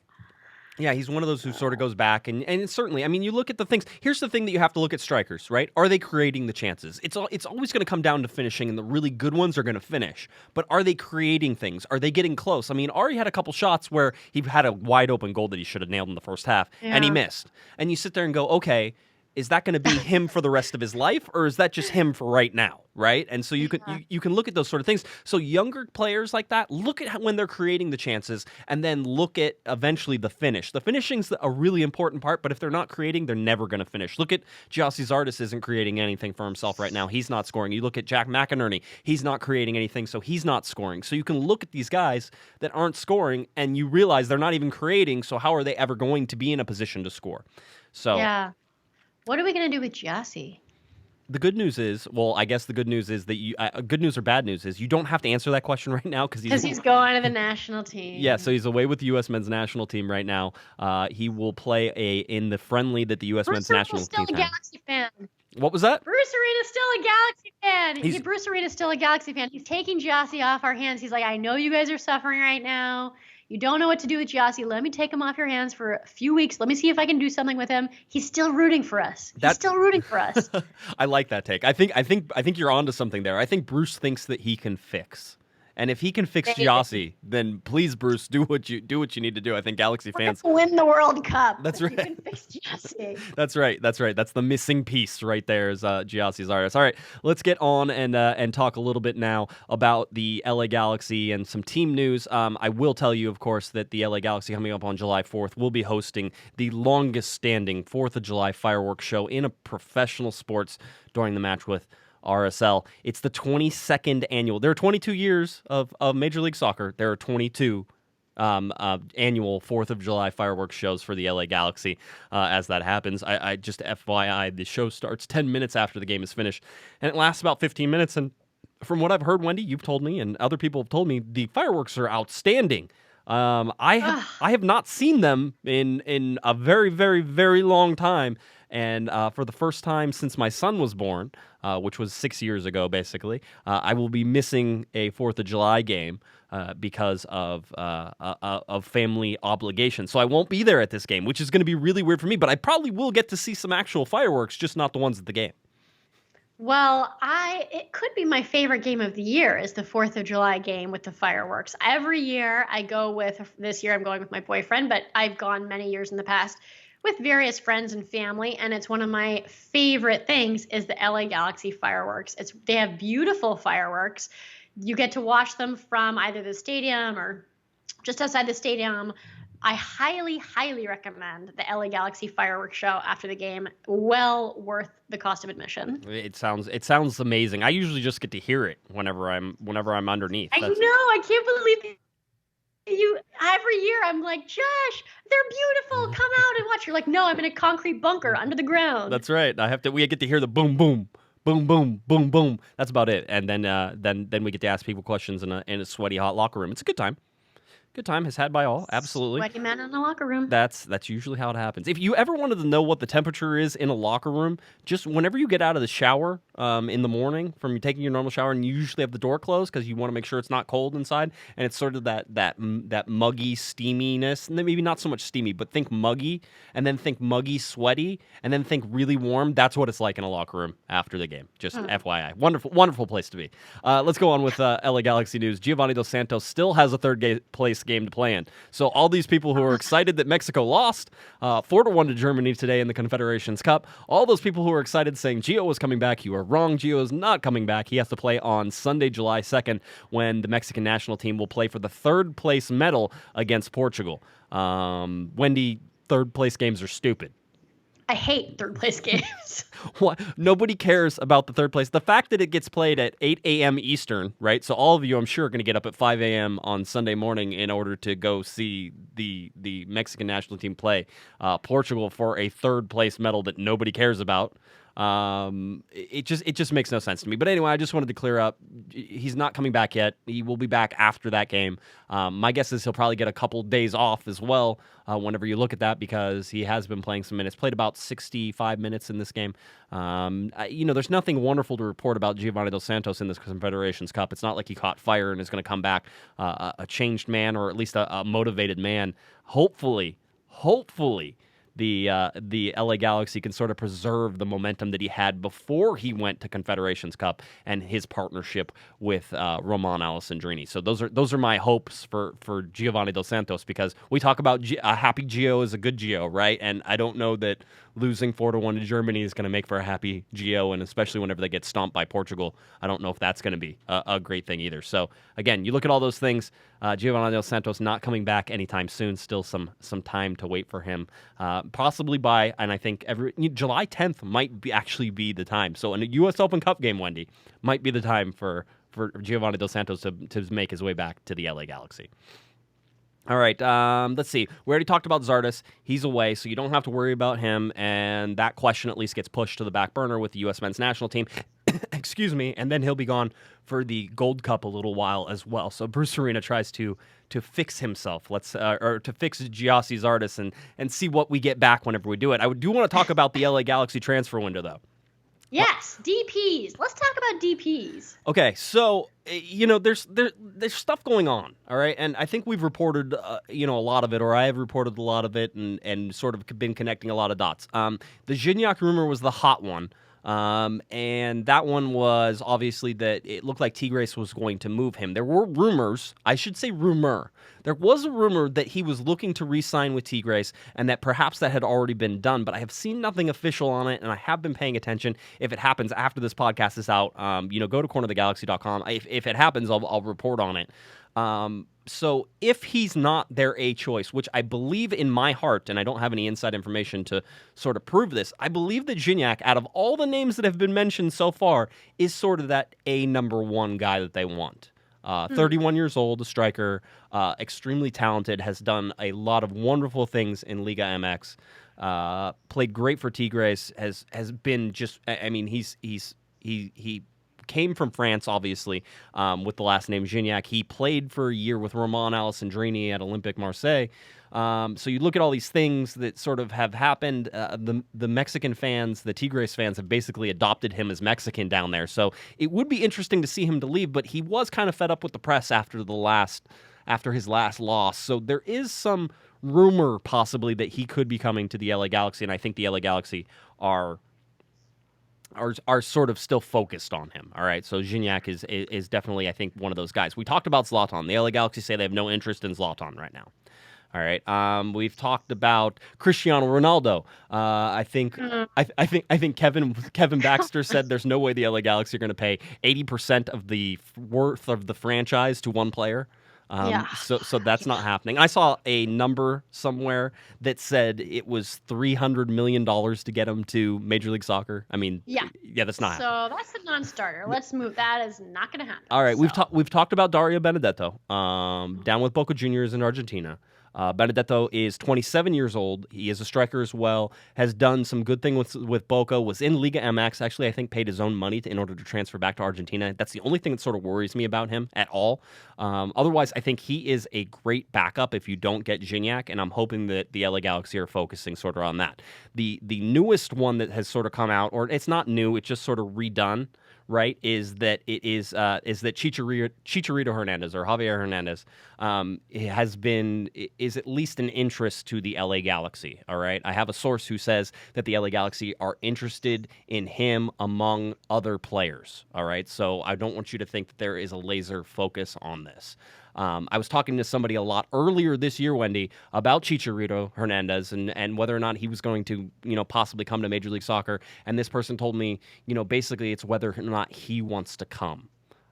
Yeah, he's one of those who sort of goes back, and certainly, I mean, you look at the things. Here's the thing that you have to look at strikers, right? Are they creating the chances? It's always going to come down to finishing, and the really good ones are going to finish. But are they creating things? Are they getting close? I mean, Ari had a couple shots where he had a wide open goal that he should have nailed in the first half, and he missed. And you sit there and go, okay, is that going to be him for the rest of his life, or is that just him for right now, right? And so you can look at those sort of things. So younger players like that, look at when they're creating the chances, and then look at eventually the finish. The finishing's a really important part, but if they're not creating, they're never going to finish. Look at Gyasi Zardes isn't creating anything for himself right now. He's not scoring. You look at Jack McInerney. He's not creating anything, so he's not scoring. So you can look at these guys that aren't scoring, and you realize they're not even creating, so how are they ever going to be in a position to score? So yeah. What are we going to do with Gyasi? The good news is, I guess the good news is that good news or bad news is you don't have to answer that question right now because he's going to the national team. Yeah, so he's away with the U.S. men's national team right now. He will play in the friendly that the U.S. men's national team has. Still a Galaxy fan. What was that? Bruce Arena's still a Galaxy fan. Bruce Arena's still a Galaxy fan. He's taking Gyasi off our hands. He's like, I know you guys are suffering right now. You don't know what to do with Gyasi. Let me take him off your hands for a few weeks. Let me see if I can do something with him. He's still rooting for us. I like that take. I think you're onto something there. I think Bruce thinks that he can fix. And if he can fix Giassi, then please, Bruce, do what you need to do. I think Galaxy fans win the World Cup. That's right. You can fix Giassi. That's right. That's the missing piece right there is Giassi Zardes. All right, let's get on and talk a little bit now about the LA Galaxy and some team news. I will tell you, of course, that the LA Galaxy coming up on July 4th will be hosting the longest-standing 4th of July fireworks show in a professional sports during the match with RSL. It's the 22nd annual. There are 22 years of Major League Soccer. There are 22 annual 4th of July fireworks shows for the LA Galaxy as that happens. I just FYI, the show starts 10 minutes after the game is finished, and it lasts about 15 minutes. And from what I've heard, Wendy, you've told me, and other people have told me, the fireworks are outstanding. I have not seen them in a very, very, very long time. And for the first time since my son was born, which was 6 years ago, basically, I will be missing a 4th of July game because of family obligations. So I won't be there at this game, which is going to be really weird for me. But I probably will get to see some actual fireworks, just not the ones at the game. Well, it could be my favorite game of the year is the 4th of July game with the fireworks. Every year I go with, this year I'm going with my boyfriend, but I've gone many years in the past with various friends and family, and it's one of my favorite things is the LA Galaxy fireworks. They have beautiful fireworks. You get to watch them from either the stadium or just outside the stadium. I highly, highly recommend the LA Galaxy fireworks show after the game. Well worth the cost of admission. It sounds amazing. I usually just get to hear it whenever I'm underneath. I know. I can't believe every year I'm like, Josh, they're beautiful. Come out and watch. You're like, no, I'm in a concrete bunker under the ground. That's right. We get to hear the boom, boom, boom, boom, boom, boom. That's about it. And then we get to ask people questions in a sweaty hot locker room. It's a good time. Good time is had by all, absolutely. Sweaty man in the locker room. That's usually how it happens. If you ever wanted to know what the temperature is in a locker room, just whenever you get out of the shower in the morning from you taking your normal shower, and you usually have the door closed because you want to make sure it's not cold inside, and it's sort of that muggy steaminess, and then maybe not so much steamy, but think muggy, and then think muggy sweaty, and then think really warm. That's what it's like in a locker room after the game. Just FYI. Wonderful place to be. Let's go on with LA Galaxy news. Giovanni Dos Santos still has a third place game to play in. So all these people who are excited that Mexico lost 4-1 to Germany today in the Confederations Cup, all those people who are excited saying Gio was coming back, you are wrong. Gio is not coming back. He has to play on Sunday, July 2nd, when the Mexican national team will play for the third place medal against Portugal. Wendy, third place games are stupid. I hate third place games. What? Nobody cares about the third place. The fact that it gets played at 8 a.m. Eastern, right? So all of you, I'm sure, are going to get up at 5 a.m. on Sunday morning in order to go see the Mexican national team play Portugal for a third place medal that nobody cares about. It just makes no sense to me. But anyway, I just wanted to clear up. He's not coming back yet. He will be back after that game. My guess is he'll probably get a couple days off as well whenever you look at that, because he has been playing some minutes. Played about 65 minutes in this game. There's nothing wonderful to report about Giovanni Dos Santos in this Confederations Cup. It's not like he caught fire and is going to come back a changed man, or at least a motivated man. Hopefully, the LA Galaxy can sort of preserve the momentum that he had before he went to Confederations Cup and his partnership with Roman Alessandrini. So those are my hopes for Giovanni Dos Santos, because we talk about a happy Gio is a good Gio, right? And I don't know that losing 4-1 to Germany is going to make for a happy Gio, and especially whenever they get stomped by Portugal, I don't know if that's going to be a great thing either. So again, you look at all those things. Giovanni Dos Santos not coming back anytime soon. Still some time to wait for him. Possibly by, and I think July 10th might actually be the time. So in a U.S. Open Cup game, Wendy, might be the time for Giovanni Dos Santos to make his way back to the LA Galaxy. All right, let's see. We already talked about Zardes. He's away, so you don't have to worry about him, and that question at least gets pushed to the back burner with the U.S. men's national team. Excuse me, and then he'll be gone for the Gold Cup a little while as well. So Bruce Arena tries to fix himself, or to fix Giassi Zardes and see what we get back whenever we do it. I do want to talk about the LA Galaxy transfer window, though. Yes, DPs. Let's talk about DPs. Okay, so there's stuff going on, all right, and I think we've reported a lot of it, or I have reported a lot of it, and sort of been connecting a lot of dots. The Jhinyak rumor was the hot one. And that one was obviously that it looked like Tigres was going to move him. There were rumors, I should say rumor. There was a rumor that he was looking to re-sign with Tigres and that perhaps that had already been done, but I have seen nothing official on it, and I have been paying attention. If it happens after this podcast is out, go to cornerthegalaxy.com. If it happens, I'll report on it. So if he's not their A choice, which I believe in my heart, and I don't have any inside information to sort of prove this, I believe that Jhinyak, out of all the names that have been mentioned so far, is sort of that A number one guy that they want. 31 years old, a striker, extremely talented, has done a lot of wonderful things in Liga MX, played great for Tigres, has been just, I mean, he came from France, obviously, with the last name Jhinyak. He played for a year with Romain Alessandrini at Olympique Marseille. So you look at all these things that sort of have happened. The Mexican fans, the Tigres fans, have basically adopted him as Mexican down there. So it would be interesting to see him to leave, but he was kind of fed up with the press after his last loss. So there is some rumor possibly that he could be coming to the LA Galaxy, and I think the LA Galaxy are sort of still focused on him. All right, so Jhinyak is definitely, I think, one of those guys. We talked about Zlatan. The LA Galaxy say they have no interest in Zlatan right now. All right, we've talked about Cristiano Ronaldo. I think Kevin Baxter said there's no way the LA Galaxy are going to pay 80% of the worth of the franchise to one player. So that's not happening. I saw a number somewhere that said it was $300 million to get him to Major League Soccer. I mean, yeah, that's not happening. So that's a non-starter. Let's move. That is not going to happen. All right, we've talked about Dario Benedetto, down with Boca Juniors in Argentina. Benedetto is 27 years old. He is a striker as well, has done some good thing with Boca, was in Liga MX. Actually, I think paid his own money in order to transfer back to Argentina. That's the only thing that sort of worries me about him at all. Otherwise, I think he is a great backup if you don't get Jhinyak, and I'm hoping that the LA Galaxy are focusing sort of on that. The newest one that has sort of come out, or it's not new, it's just sort of redone, right, is that Chicharito Hernandez or Javier Hernandez is at least an interest to the LA Galaxy. All right, I have a source who says that the LA Galaxy are interested in him among other players. All right, so I don't want you to think that there is a laser focus on this. I was talking to somebody a lot earlier this year, Wendy, about Chicharito Hernandez and whether or not he was going to, possibly come to Major League Soccer. And this person told me, basically it's whether or not he wants to come.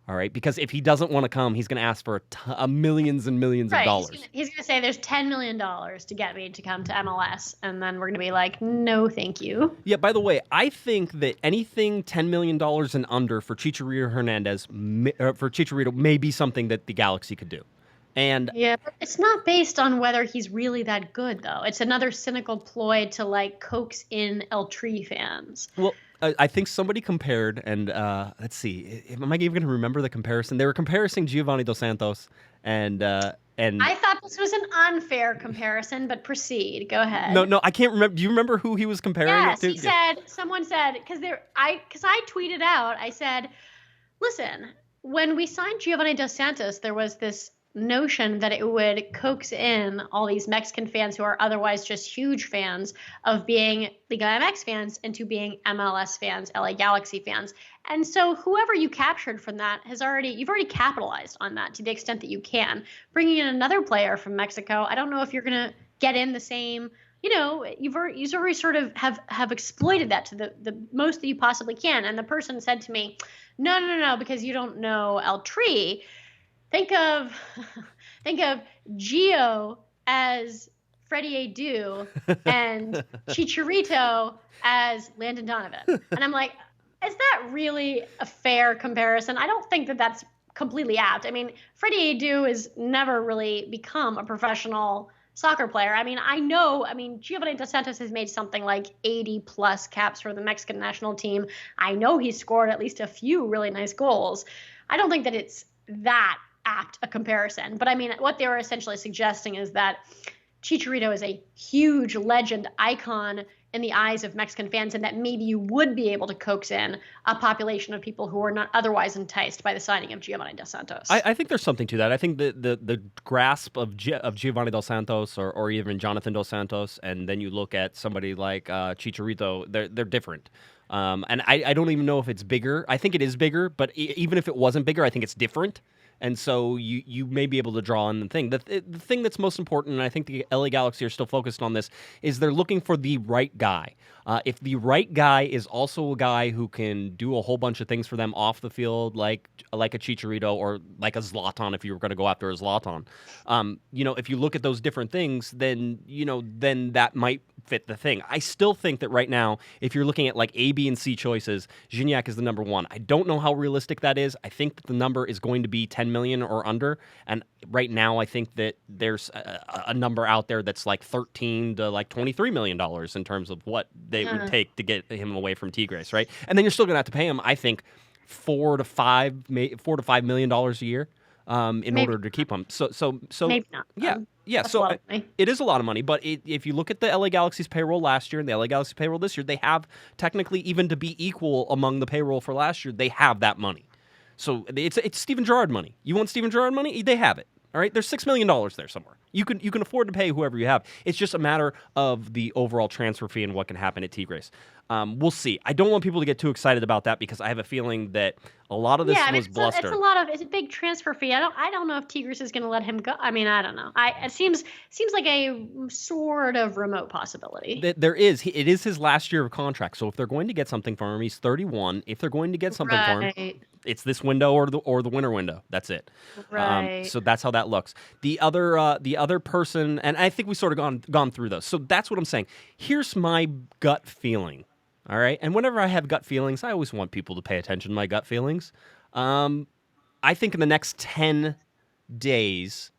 All right, because if he doesn't want to come, he's going to ask for millions and millions of dollars. He's going to say there's $10 million to get me to come to MLS, and then we're going to be like, no, thank you. Yeah, by the way, I think that anything $10 million and under for Chicharito Hernandez, for Chicharito, may be something that the Galaxy could do. And yeah, but it's not based on whether he's really that good, though. It's another cynical ploy to coax in El Tri fans. Well, I think somebody compared, and let's see, am I even going to remember the comparison? They were comparing Giovanni Dos Santos and I thought this was an unfair comparison, but proceed. Go ahead. No, I can't remember. Do you remember who he was comparing it to? Yes, someone said, because I tweeted out, I said, listen, when we signed Giovanni Dos Santos, there was this notion that it would coax in all these Mexican fans who are otherwise just huge fans of being Liga MX fans into being MLS fans, LA Galaxy fans. And so whoever you captured from that you've already capitalized on that to the extent that you can. Bringing in another player from Mexico, I don't know if you're going to get in the same, you've already sort of have exploited that to the most that you possibly can. And the person said to me, no, because you don't know El Tri. Think of Gio as Freddie Adu and Chicharito as Landon Donovan. And I'm like, is that really a fair comparison? I don't think that that's completely apt. I mean, Freddie Adu has never really become a professional soccer player. Giovanni Dos Santos has made something like 80 plus caps for the Mexican national team. I know he scored at least a few really nice goals. I don't think that it's that apt a comparison. But what they were essentially suggesting is that Chicharito is a huge legend icon. in the eyes of Mexican fans, and that maybe you would be able to coax in a population of people who are not otherwise enticed by the signing of Giovanni Dos Santos. I think there's something to that. I think the grasp of Giovanni Dos Santos or even Jonathan Dos Santos, and then you look at somebody like Chicharito, they're different. And I don't even know if it's bigger. I think it is bigger, but even if it wasn't bigger, I think it's different. And so you may be able to draw in the thing. The thing that's most important, and I think the LA Galaxy are still focused on this, is they're looking for the right guy. If the right guy is also a guy who can do a whole bunch of things for them off the field, like a Chicharito or like a Zlatan, if you were going to go after a Zlatan, if you look at those different things, then that might fit the thing. I still think that right now, if you're looking at like A, B, and C choices, Jhinyak is the number one. I don't know how realistic that is. I think that the number is going to be 10 million or under. And right now, I think that there's a number out there that's like 13 to like $23 million in terms of what they would take to get him away from Tigres, right? And then you're still going to have to pay him, I think, $4 to $5 million a year in order to keep him. So maybe not. Yeah. So it is a lot of money. But if you look at the LA Galaxy's payroll last year and the LA Galaxy payroll this year, they have technically, even to be equal among the payroll for last year, they have that money. So it's Steven Gerrard money. You want Steven Gerrard money? They have it. All right, there's $6 million there somewhere. You can afford to pay whoever you have. It's just a matter of the overall transfer fee and what can happen at Tigres. We'll see. I don't want people to get too excited about that because I have a feeling that a lot of this was bluster. It's a big transfer fee. I don't know if Tigres is going to let him go. I mean, I don't know. It seems like a sort of remote possibility. There is. It is his last year of contract. So if they're going to get something for him, he's 31. If they're going to get something for him, it's this window or the winter window. That's it. Right. So that's how that looks. The other person, and I think we sort of gone through those. So that's what I'm saying. Here's my gut feeling. All right. And whenever I have gut feelings, I always want people to pay attention to my gut feelings. I think in the next 10 days,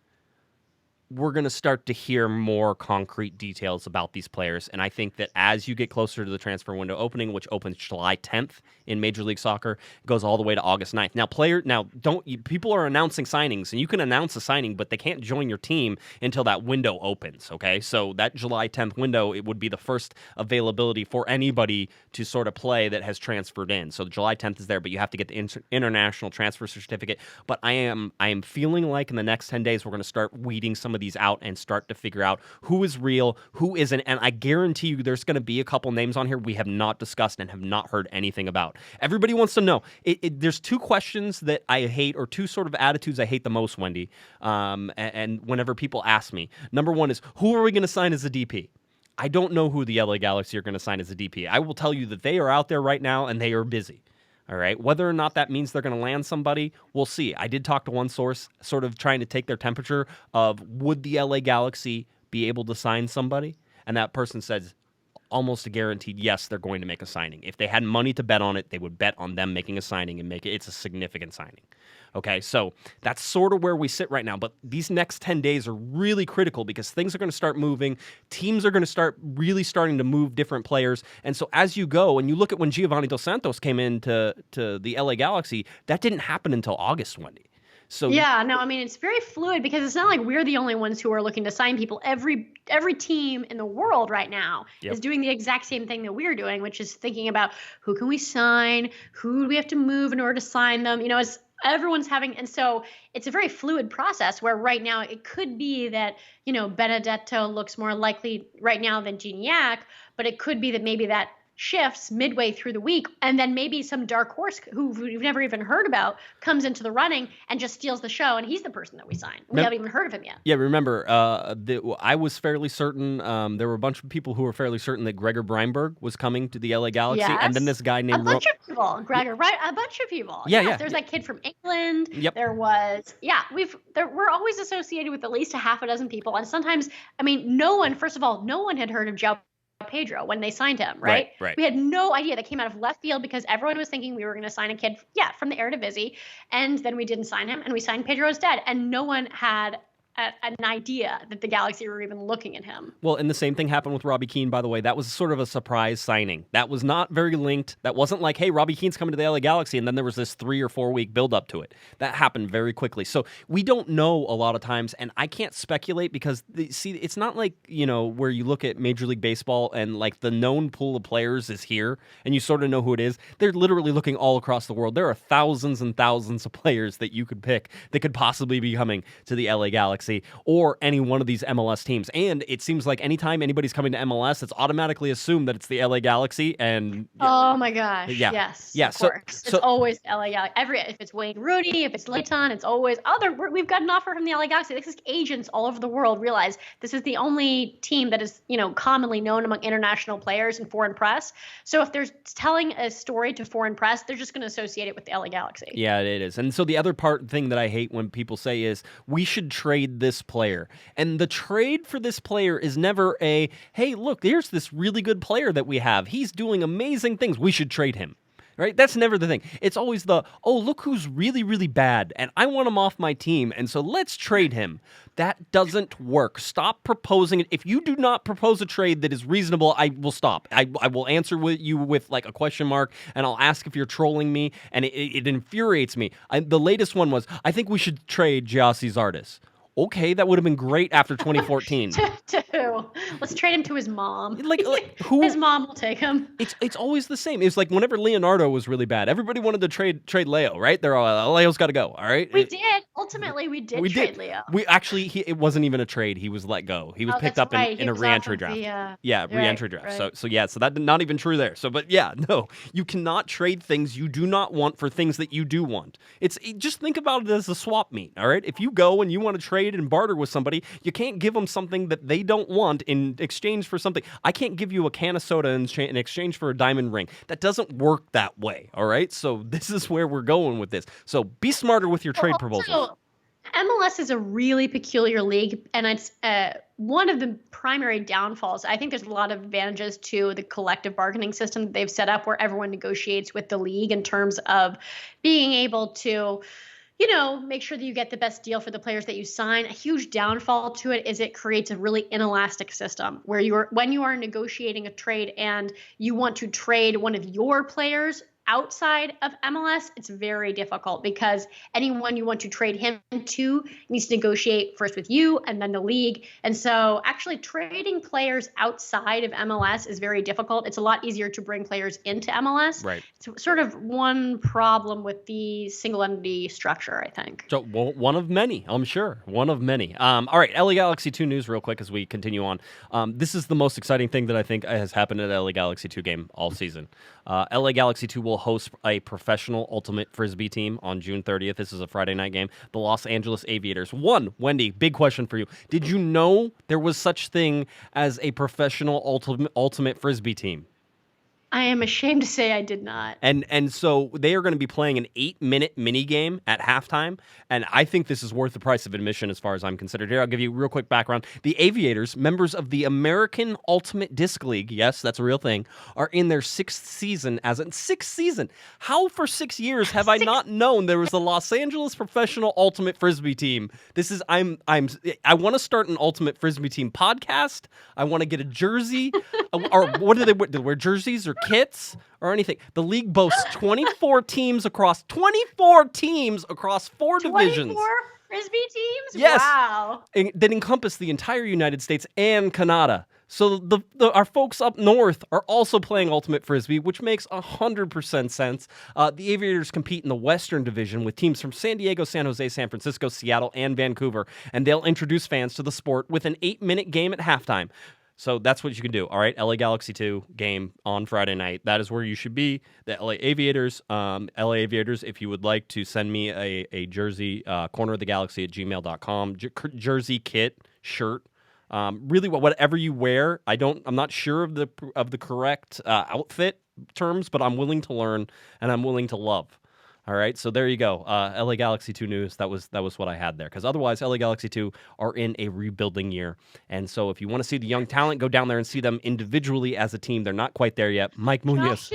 we're going to start to hear more concrete details about these players. And I think that as you get closer to the transfer window opening, which opens July 10th in Major League Soccer, goes all the way to August 9th. People are announcing signings, and you can announce a signing, but they can't join your team until that window opens, okay? So that July 10th window, it would be the first availability for anybody to sort of play that has transferred in. So July 10th is there, but you have to get the international transfer certificate. But I am feeling like in the next 10 days, we're going to start weeding some of these out and start to figure out who is real, who isn't. And I guarantee you there's going to be a couple names on here we have not discussed and have not heard anything about. Everybody wants to know. There's two questions that I hate, or two sort of attitudes I hate the most, Wendy. And whenever people ask me, number one is, who are we going to sign as a DP? I don't know who the LA Galaxy are going to sign as a DP. I will tell you that they are out there right now and they are busy. All right. Whether or not that means they're going to land somebody, we'll see. I did talk to one source sort of trying to take their temperature of would the LA Galaxy be able to sign somebody? And that person says almost a guaranteed yes, they're going to make a signing. If they had money to bet on it, they would bet on them making a signing and make it. It's a significant signing. Okay, so that's sort of where we sit right now. But these next 10 days are really critical because things are going to start moving. Teams are going to starting to move different players. And so as you go, and you look at when Giovanni Dos Santos came into the LA Galaxy, that didn't happen until August, Wendy. So yeah, no, I mean, it's very fluid because it's not like we're the only ones who are looking to sign people. Every team in the world right now is doing the exact same thing that we're doing, which is thinking about who can we sign, who do we have to move in order to sign them. It's everyone's having, and so it's a very fluid process where right now it could be that, Benedetto looks more likely right now than Jhinyak, but it could be that maybe that shifts midway through the week, and then maybe some dark horse who we've never even heard about comes into the running and just steals the show, and he's the person that we sign. We haven't even heard of him yet. Yeah, remember, I was fairly certain, there were a bunch of people who were fairly certain that Gregor Breinberg was coming to the LA Galaxy, and then this guy named... A bunch of people, Gregor, right? A bunch of people. Yeah. There's that kid from England. Yep. There was... Yeah, we're always associated with at least a half a dozen people, and sometimes, no one had heard of Pedro when they signed him, right? Right. We had no idea. That came out of left field because everyone was thinking we were going to sign a kid, from the Eredivisie, and then we didn't sign him, and we signed Pedro instead, and no one had an idea that the Galaxy were even looking at him. Well, and the same thing happened with Robbie Keane, by the way. That was sort of a surprise signing. That was not very linked. That wasn't like, hey, Robbie Keane's coming to the LA Galaxy, and then there was this 3 or 4 week build-up to it. That happened very quickly. So we don't know a lot of times, and I can't speculate because, see, it's not like, where you look at Major League Baseball and, like, the known pool of players is here, and you sort of know who it is. They're literally looking all across the world. There are thousands and thousands of players that you could pick that could possibly be coming to the LA Galaxy or any one of these MLS teams. And it seems like anytime anybody's coming to MLS, it's automatically assumed that it's the LA Galaxy. And oh my gosh, yeah, yes, yeah. Of course. It's always LA Galaxy. If it's Wayne Rooney, if it's Leighton, it's always we've got an offer from the LA Galaxy. This is agents all over the world realize this is the only team that is commonly known among international players and foreign press. So if they're telling a story to foreign press, they're just going to associate it with the LA Galaxy. Yeah, it is. And so the other thing that I hate when people say is we should trade this player. And the trade for this player is never a, hey, look, there's this really good player that we have. He's doing amazing things. We should trade him. Right? That's never the thing. It's always the, oh, look who's really, really bad, and I want him off my team, and so let's trade him. That doesn't work. Stop proposing it. If you do not propose a trade that is reasonable, I will stop. I will answer you with like a question mark, and I'll ask if you're trolling me, and it infuriates me. The latest one was, I think we should trade Giassi Zardes. Okay, that would have been great after 2014. To who? Let's trade him to his mom. Like who? His mom will take him. It's always the same. It's like whenever Leonardo was really bad, everybody wanted to trade Leo, right? They're all, Leo's got to go, all right? We did. Ultimately, we did trade Leo. We actually, it wasn't even a trade. He was let go. He was picked up in a re-entry draft. Re-entry draft. Right. So that's not even true there. So, but yeah, no, you cannot trade things you do not want for things that you do want. Just think about it as a swap meet, all right? If you go and you want to trade and barter with somebody, you can't give them something that they don't want in exchange for something. I can't give you a can of soda in exchange for a diamond ring. That doesn't work that way, all right? So this is where we're going with this. So be smarter with your trade proposals. MLS is a really peculiar league, and it's one of the primary downfalls. I think there's a lot of advantages to the collective bargaining system that they've set up where everyone negotiates with the league in terms of being able to make sure that you get the best deal for the players that you sign. A huge downfall to it is it creates a really inelastic system where when you are negotiating a trade and you want to trade one of your players outside of MLS, it's very difficult because anyone you want to trade him to needs to negotiate first with you and then the league. And so actually trading players outside of MLS is very difficult. It's a lot easier to bring players into MLS. Right. It's sort of one problem with the single entity structure, I think. So one of many, I'm sure. One of many. All right, LA Galaxy 2 news real quick as we continue on. This is the most exciting thing that I think has happened at the LA Galaxy 2 game all season. LA Galaxy 2 will host a professional ultimate frisbee team on June 30th. This is a Friday night game. The Los Angeles Aviators. Wendy, big question for you. Did you know there was such thing as a professional ultimate frisbee team? I am ashamed to say I did not. And so they are going to be playing an 8-minute mini game at halftime, and I think this is worth the price of admission as far as I'm considered. Here, I'll give you a real quick background. The Aviators, members of the American Ultimate Disc League, yes, that's a real thing, are in their 6th season. How for 6 years have I not known there was a Los Angeles Professional Ultimate Frisbee team? This is I want to start an Ultimate Frisbee team podcast. I want to get a jersey. Or what do they wear jerseys or kits or anything? The league boasts 24 teams across 4 divisions. 24 frisbee teams? Yes. Wow. That encompass the entire United States and Canada. So our folks up north are also playing Ultimate Frisbee, which makes 100% sense. The Aviators compete in the Western Division with teams from San Diego, San Jose, San Francisco, Seattle, and Vancouver, and they'll introduce fans to the sport with an 8-minute game at halftime. So that's what you can do. All right, LA Galaxy 2 game on Friday night. That is where you should be. The LA Aviators, if you would like to send me a jersey, cornerofthegalaxy@gmail.com, jersey, kit, shirt, really whatever you wear. I'm not sure of the correct outfit terms, but I'm willing to learn and I'm willing to love. All right, so there you go. LA Galaxy 2 news. That was what I had there. Because otherwise, LA Galaxy 2 are in a rebuilding year. And so if you want to see the young talent, go down there and see them individually as a team. They're not quite there yet. Mike Munoz.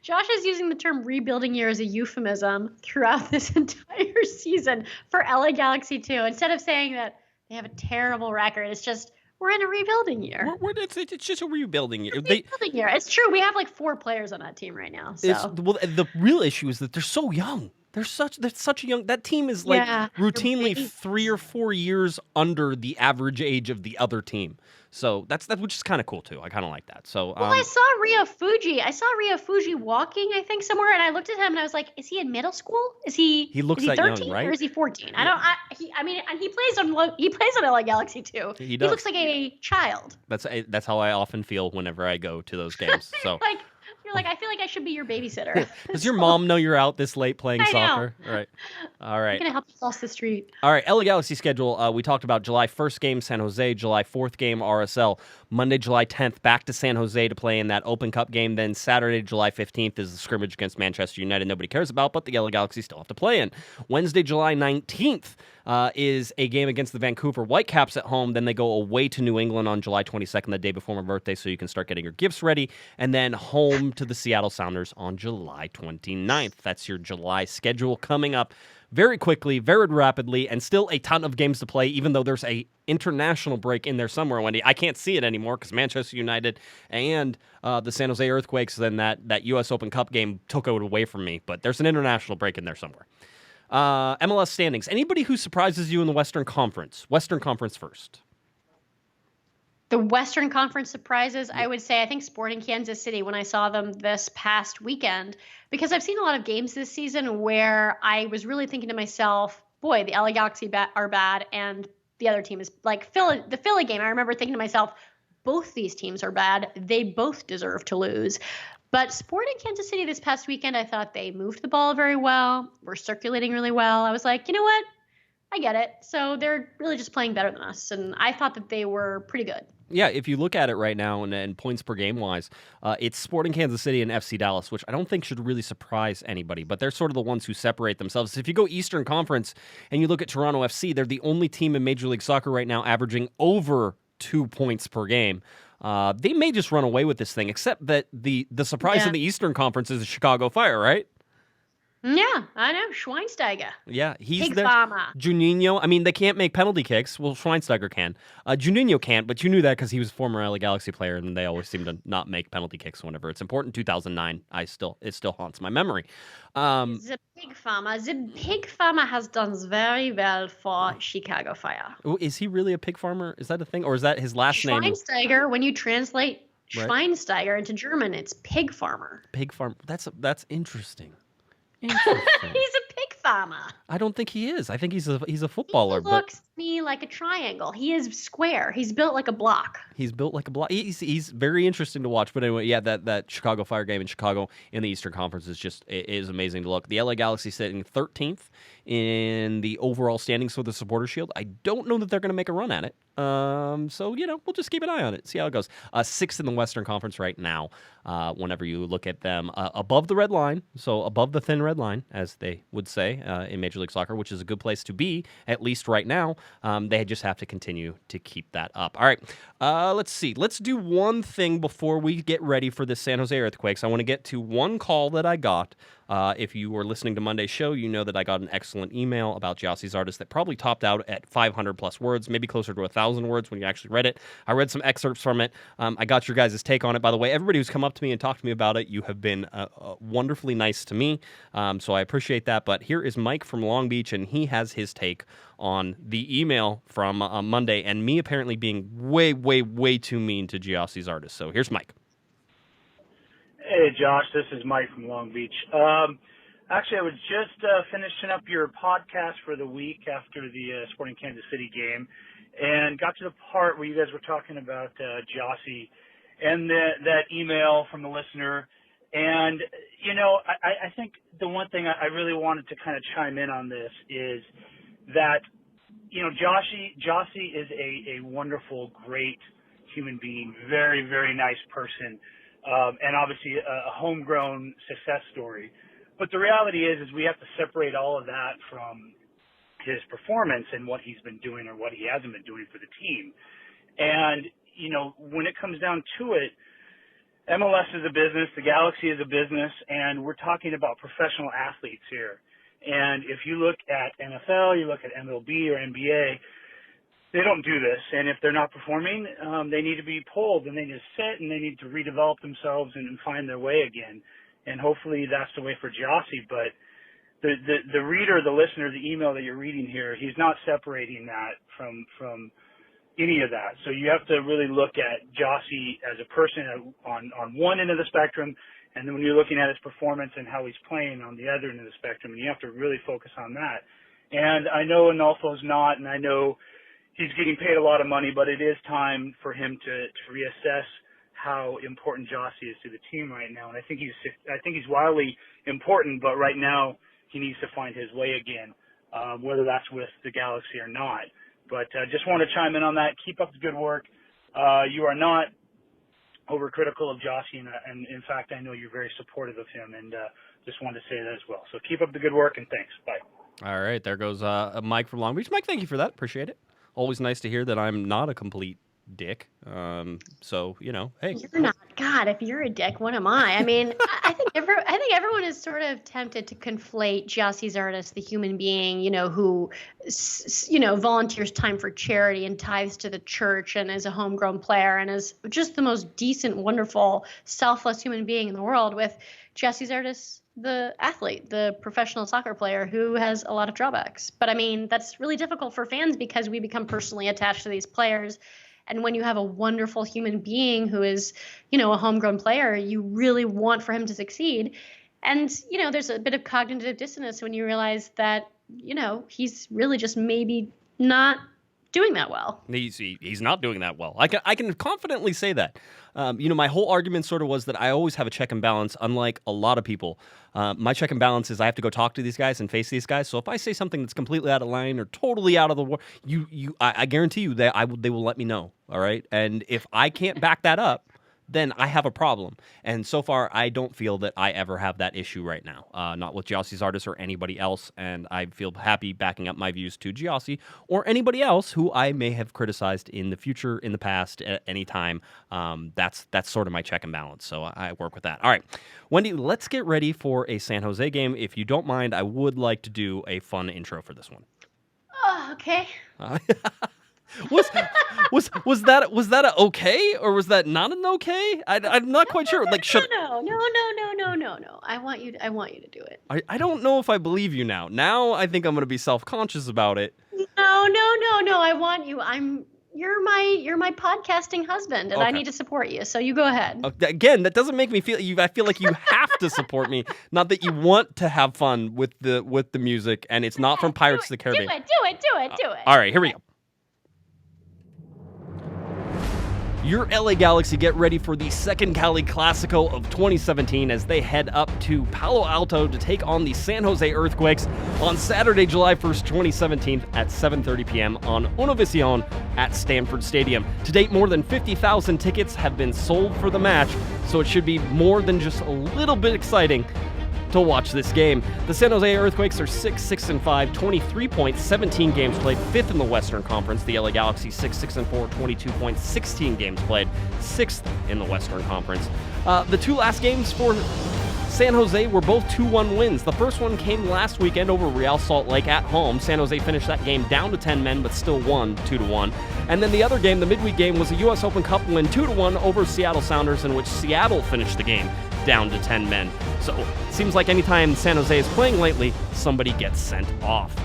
Josh is using the term rebuilding year as a euphemism throughout this entire season for LA Galaxy 2. Instead of saying that They have a terrible record. It's just we're in a rebuilding year. It's just a rebuilding year. Rebuilding year. It's true. We have like 4 players on that team right now. So The real issue is that they're so young. They're such a young. That team is like routinely 3 or 4 years under the average age of the other team. So that's which is kind of cool too. I kind of like that. So I saw Rio Fuji walking, I think, somewhere, and I looked at him and I was like, "Is he in middle school? He looks that 13 young, right? Or is he 14? Yeah. And he plays on LA Galaxy too. He looks like a child. That's how I often feel whenever I go to those games. So You're like, I feel like I should be your babysitter. Does your mom know you're out this late playing soccer? Know. Right. All right. I'm going to help you cross the street. All right. LA Galaxy schedule. We talked about July 1st game, San Jose. July 4th game, RSL. Monday, July 10th, back to San Jose to play in that Open Cup game. Then Saturday, July 15th is the scrimmage against Manchester United. Nobody cares about, but the LA Galaxy still have to play in. Wednesday, July 19th is a game against the Vancouver Whitecaps at home. Then they go away to New England on July 22nd, the day before my birthday, so you can start getting your gifts ready. And then home to the Seattle Sounders on July 29th. That's your July schedule coming up very quickly, very rapidly, and still a ton of games to play, even though there's a international break in there somewhere, Wendy. I can't see it anymore because Manchester United and the San Jose Earthquakes, then that U.S. Open Cup game took it away from me, but there's an international break in there somewhere. MLS standings. Anybody who surprises you in the Western Conference? Western Conference first. The Western Conference surprises, I would say, I think Sporting Kansas City when I saw them this past weekend, because I've seen a lot of games this season where I was really thinking to myself, boy, the LA Galaxy are bad, and the other team is like the Philly game. I remember thinking to myself, both these teams are bad. They both deserve to lose. But Sporting Kansas City this past weekend, I thought they moved the ball very well, were circulating really well. I was like, you know what? I get it. So they're really just playing better than us, and I thought that they were pretty good. Yeah, if you look at it right now and points per game wise, it's Sporting Kansas City and FC Dallas, which I don't think should really surprise anybody, but they're sort of the ones who separate themselves. If you go Eastern Conference and you look at Toronto FC, they're the only team in Major League Soccer right now averaging over 2 points per game. They may just run away with this thing, except that the surprise in the Eastern Conference is the Chicago Fire, right? Yeah, I know. Schweinsteiger. Yeah, he's Big there. Pharma. Juninho, I mean, they can't make penalty kicks. Well, Schweinsteiger can. Juninho can't, but you knew that because he was a former LA Galaxy player, and they always seem to not make penalty kicks whenever it's important. 2009, it still haunts my memory. The Big Pharma. The Big Pharma has done very well for Chicago Fire. Is he really a pig farmer? Is that a thing? Or is that his last name? Schweinsteiger, when you translate Schweinsteiger into German, it's pig farmer. Pig farm. That's interesting. He's a pig farmer. I don't think he is. I think he's a footballer. He looks to me like a triangle. He is square. He's built like a block. He's He's very interesting to watch. But anyway, yeah, that Chicago Fire game in Chicago in the Eastern Conference is amazing to look. The LA Galaxy sitting 13th in the overall standings for the Supporter Shield. I don't know that they're going to make a run at it. So, we'll just keep an eye on it, see how it goes. 6th in the Western Conference right now, whenever you look at them above the red line, so above the thin red line, as they would say in Major League Soccer, which is a good place to be, at least right now. They just have to continue to keep that up. All right, let's see. Let's do one thing before we get ready for the San Jose Earthquakes. I want to get to one call that I got. If you were listening to Monday's show, you know that I got an excellent email about Gyasi's artist that probably topped out at 500 plus words, maybe closer to 1,000 words when you actually read it. I read some excerpts from it. I got your guys' take on it. By the way, everybody who's come up to me and talked to me about it, you have been wonderfully nice to me, so I appreciate that. But here is Mike from Long Beach, and he has his take on the email from Monday, and me apparently being way, way, way too mean to Gyasi's artist. So here's Mike. Hey, Josh, this is Mike from Long Beach. Actually, I was just finishing up your podcast for the week after the Sporting Kansas City game and got to the part where you guys were talking about Gyasi and that email from the listener. And, I think the one thing I really wanted to kind of chime in on this is that, Gyasi is a wonderful, great human being, very, very nice person. And obviously a homegrown success story. But the reality is we have to separate all of that from his performance and what he's been doing or what he hasn't been doing for the team. And, when it comes down to it, MLS is a business, the Galaxy is a business, and we're talking about professional athletes here. And if you look at NFL, you look at MLB or NBA, they don't do this. And if they're not performing, they need to be pulled, and they need to sit, and they need to redevelop themselves and find their way again. And hopefully that's the way for Gyasi. But the reader, the listener, the email that you're reading here, he's not separating that from any of that. So you have to really look at Gyasi as a person on one end of the spectrum, and then when you're looking at his performance and how he's playing on the other end of the spectrum, and you have to really focus on that. And I know Anolfo's not, and I know he's getting paid a lot of money, but it is time for him to reassess how important Gyasi is to the team right now. And I think he's wildly important, but right now he needs to find his way again, whether that's with the Galaxy or not. But just want to chime in on that. Keep up the good work. You are not overcritical of Gyasi, and in fact, I know you're very supportive of him, and just wanted to say that as well. So keep up the good work, and thanks. Bye. All right, there goes Mike from Long Beach. Mike, thank you for that. Appreciate it. Always nice to hear that I'm not a complete dick. So, hey. You're not. God, if you're a dick, what am I? I mean, I think everyone is sort of tempted to conflate Gyasi Zardes, the human being, who, volunteers time for charity and tithes to the church and is a homegrown player and is just the most decent, wonderful, selfless human being in the world, with Gyasi Zardes, the athlete, the professional soccer player who has a lot of drawbacks. But I mean, that's really difficult for fans because we become personally attached to these players. And when you have a wonderful human being who is, a homegrown player, you really want for him to succeed. And, there's a bit of cognitive dissonance when you realize that, he's really just maybe not doing that well. He's not doing that well. I can confidently say that. My whole argument sort of was that I always have a check and balance, unlike a lot of people. My check and balance is I have to go talk to these guys and face these guys. So if I say something that's completely out of line or totally out of the war, I guarantee you that they will let me know. All right, and if I can't back that up, then I have a problem. And so far, I don't feel that I ever have that issue right now, not with Gyasi Zardes or anybody else. And I feel happy backing up my views to Gyasi or anybody else who I may have criticized in the future, in the past, at any time. That's sort of my check and balance. So I work with that. All right, Wendy, let's get ready for a San Jose game. If you don't mind, I would like to do a fun intro for this one. Oh, okay. Was that a okay, or was that not an okay? I'm not quite sure. Like, No. I want you to do it. I don't know if I believe you now. Now I think I'm going to be self-conscious about it. No. I want you. You're my podcasting husband, and okay. I need to support you. So you go ahead. Again, that doesn't make me feel. I feel like you have to support me, not that you want to have fun with the music, and it's not from Pirates of the Caribbean. Do it. All right, here we go. Your LA Galaxy get ready for the second Cali-Clasico of 2017 as they head up to Palo Alto to take on the San Jose Earthquakes on Saturday, July 1st, 2017 at 7:30 p.m. on Univision at Stanford Stadium. To date, more than 50,000 tickets have been sold for the match, so it should be more than just a little bit exciting to watch this game. The San Jose Earthquakes are 6-6-5, 23 points, 17 games played, 5th in the Western Conference. The LA Galaxy 6-6-4, 22 points, 16 games played, 6th in the Western Conference. The two last games for San Jose were both 2-1 wins. The first one came last weekend over Real Salt Lake at home. San Jose finished that game down to 10 men, but still won 2-1. And then the other game, the midweek game, was a U.S. Open Cup win 2-1 over Seattle Sounders, in which Seattle finished the game down to 10 men. So it seems like anytime San Jose is playing lately, somebody gets sent off.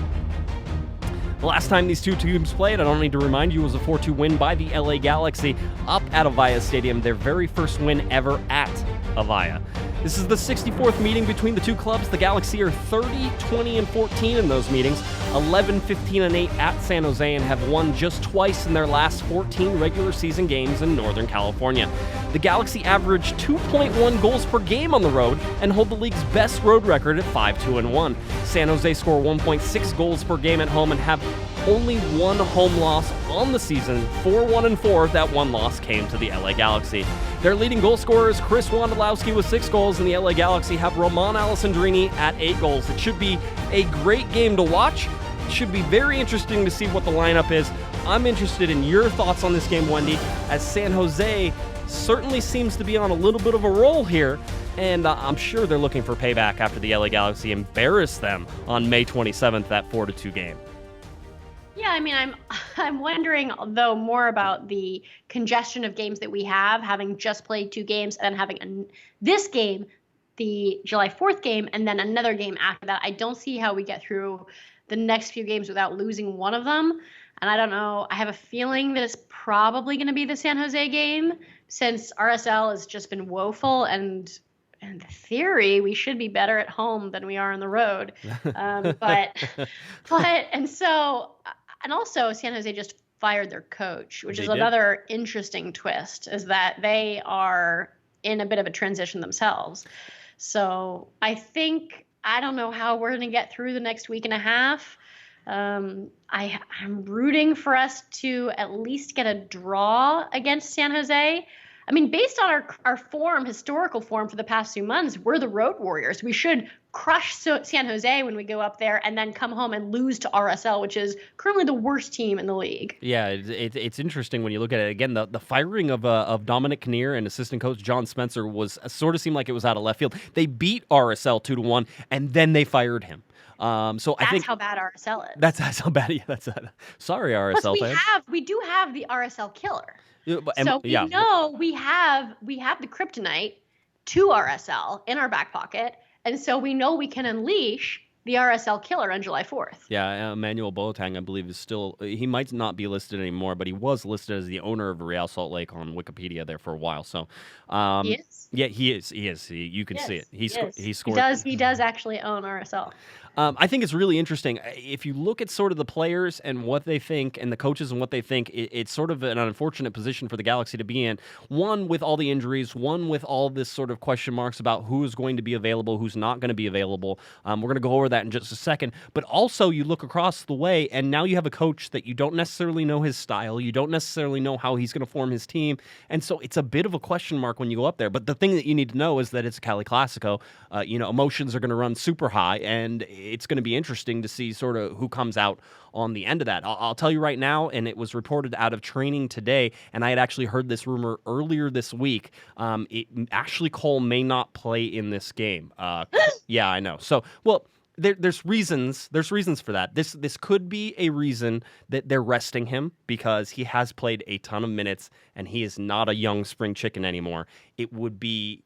The last time these two teams played, I don't need to remind you, was a 4-2 win by the LA Galaxy up at Avaya Stadium, their very first win ever at Avaya. This is the 64th meeting between the two clubs. The Galaxy are 30, 20, and 14 in those meetings, 11, 15, and 8 at San Jose, and have won just twice in their last 14 regular season games in Northern California. The Galaxy average 2.1 goals per game on the road and hold the league's best road record at 5-2-1. San Jose score 1.6 goals per game at home and have only one home loss on the season, 4-1-4. That one loss came to the LA Galaxy. Their leading goal scorer is Chris Wondolowski with 6 goals, and the LA Galaxy have Roman Alessandrini at 8 goals. It should be a great game to watch. It should be very interesting to see what the lineup is. I'm interested in your thoughts on this game, Wendy, as San Jose certainly seems to be on a little bit of a roll here, and I'm sure they're looking for payback after the LA Galaxy embarrassed them on May 27th, that 4-2 game. Yeah, I mean, I'm wondering though more about the congestion of games that we have, having just played 2 games and then having this game, the July 4th game, and then another game after that. I don't see how we get through the next few games without losing one of them. And I don't know. I have a feeling that it's probably going to be the San Jose game, since RSL has just been woeful, and in theory we should be better at home than we are on the road. And also San Jose just fired their coach, which is another interesting twist, is that they are in a bit of a transition themselves. So I don't know how we're going to get through the next week and a half. I'm rooting for us to at least get a draw against San Jose. I mean, based on our form, historical form for the past few months, we're the road warriors. We should crush San Jose when we go up there and then come home and lose to RSL, which is currently the worst team in the league. Yeah, it's interesting when you look at it. Again, the firing of Dominic Kinnear and assistant coach John Spencer was sort of seemed like it was out of left field. They beat RSL 2-1, and then they fired him. So I think that's how bad RSL is. That's how bad. Yeah, sorry, RSL fans. We do have the RSL killer. We know we have the kryptonite to RSL in our back pocket, and so we know we can unleash the RSL killer on July 4th. Yeah, Emmanuel Boateng, I believe, is still. He might not be listed anymore, but he was listed as the owner of Real Salt Lake on Wikipedia there for a while. So, he is. Yeah, he is. You can see it. He scored. He does actually own RSL. I think it's really interesting. If you look at sort of the players and what they think, and the coaches and what they think, it's sort of an unfortunate position for the Galaxy to be in. One, with all the injuries. One, with all this sort of question marks about who is going to be available, who's not going to be available. We're going to go over that in just a second. But also, you look across the way, and now you have a coach that you don't necessarily know his style. You don't necessarily know how he's going to form his team. And so it's a bit of a question mark when you go up there. But the thing that you need to know is that it's a Cali-Clasico. Emotions are going to run super high, and it's going to be interesting to see sort of who comes out on the end of that. I'll tell you right now, and it was reported out of training today, and I had actually heard this rumor earlier this week. Ashley Cole may not play in this game. Yeah, I know. So, well, there's reasons. There's reasons for that. This could be a reason that they're resting him, because he has played a ton of minutes, and he is not a young spring chicken anymore. It would be,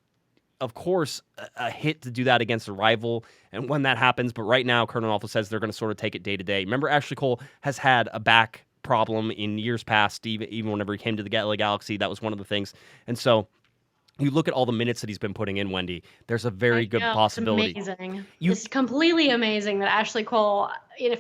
of course, a hit to do that against a rival, and when that happens. But right now, Colonel Alpha says they're going to sort of take it day to day. Remember, Ashley Cole has had a back problem in years past, even whenever he came to the LA Galaxy. That was one of the things. And so you look at all the minutes that he's been putting in, Wendy, there's a very good possibility. It's amazing. It's completely amazing that Ashley Cole,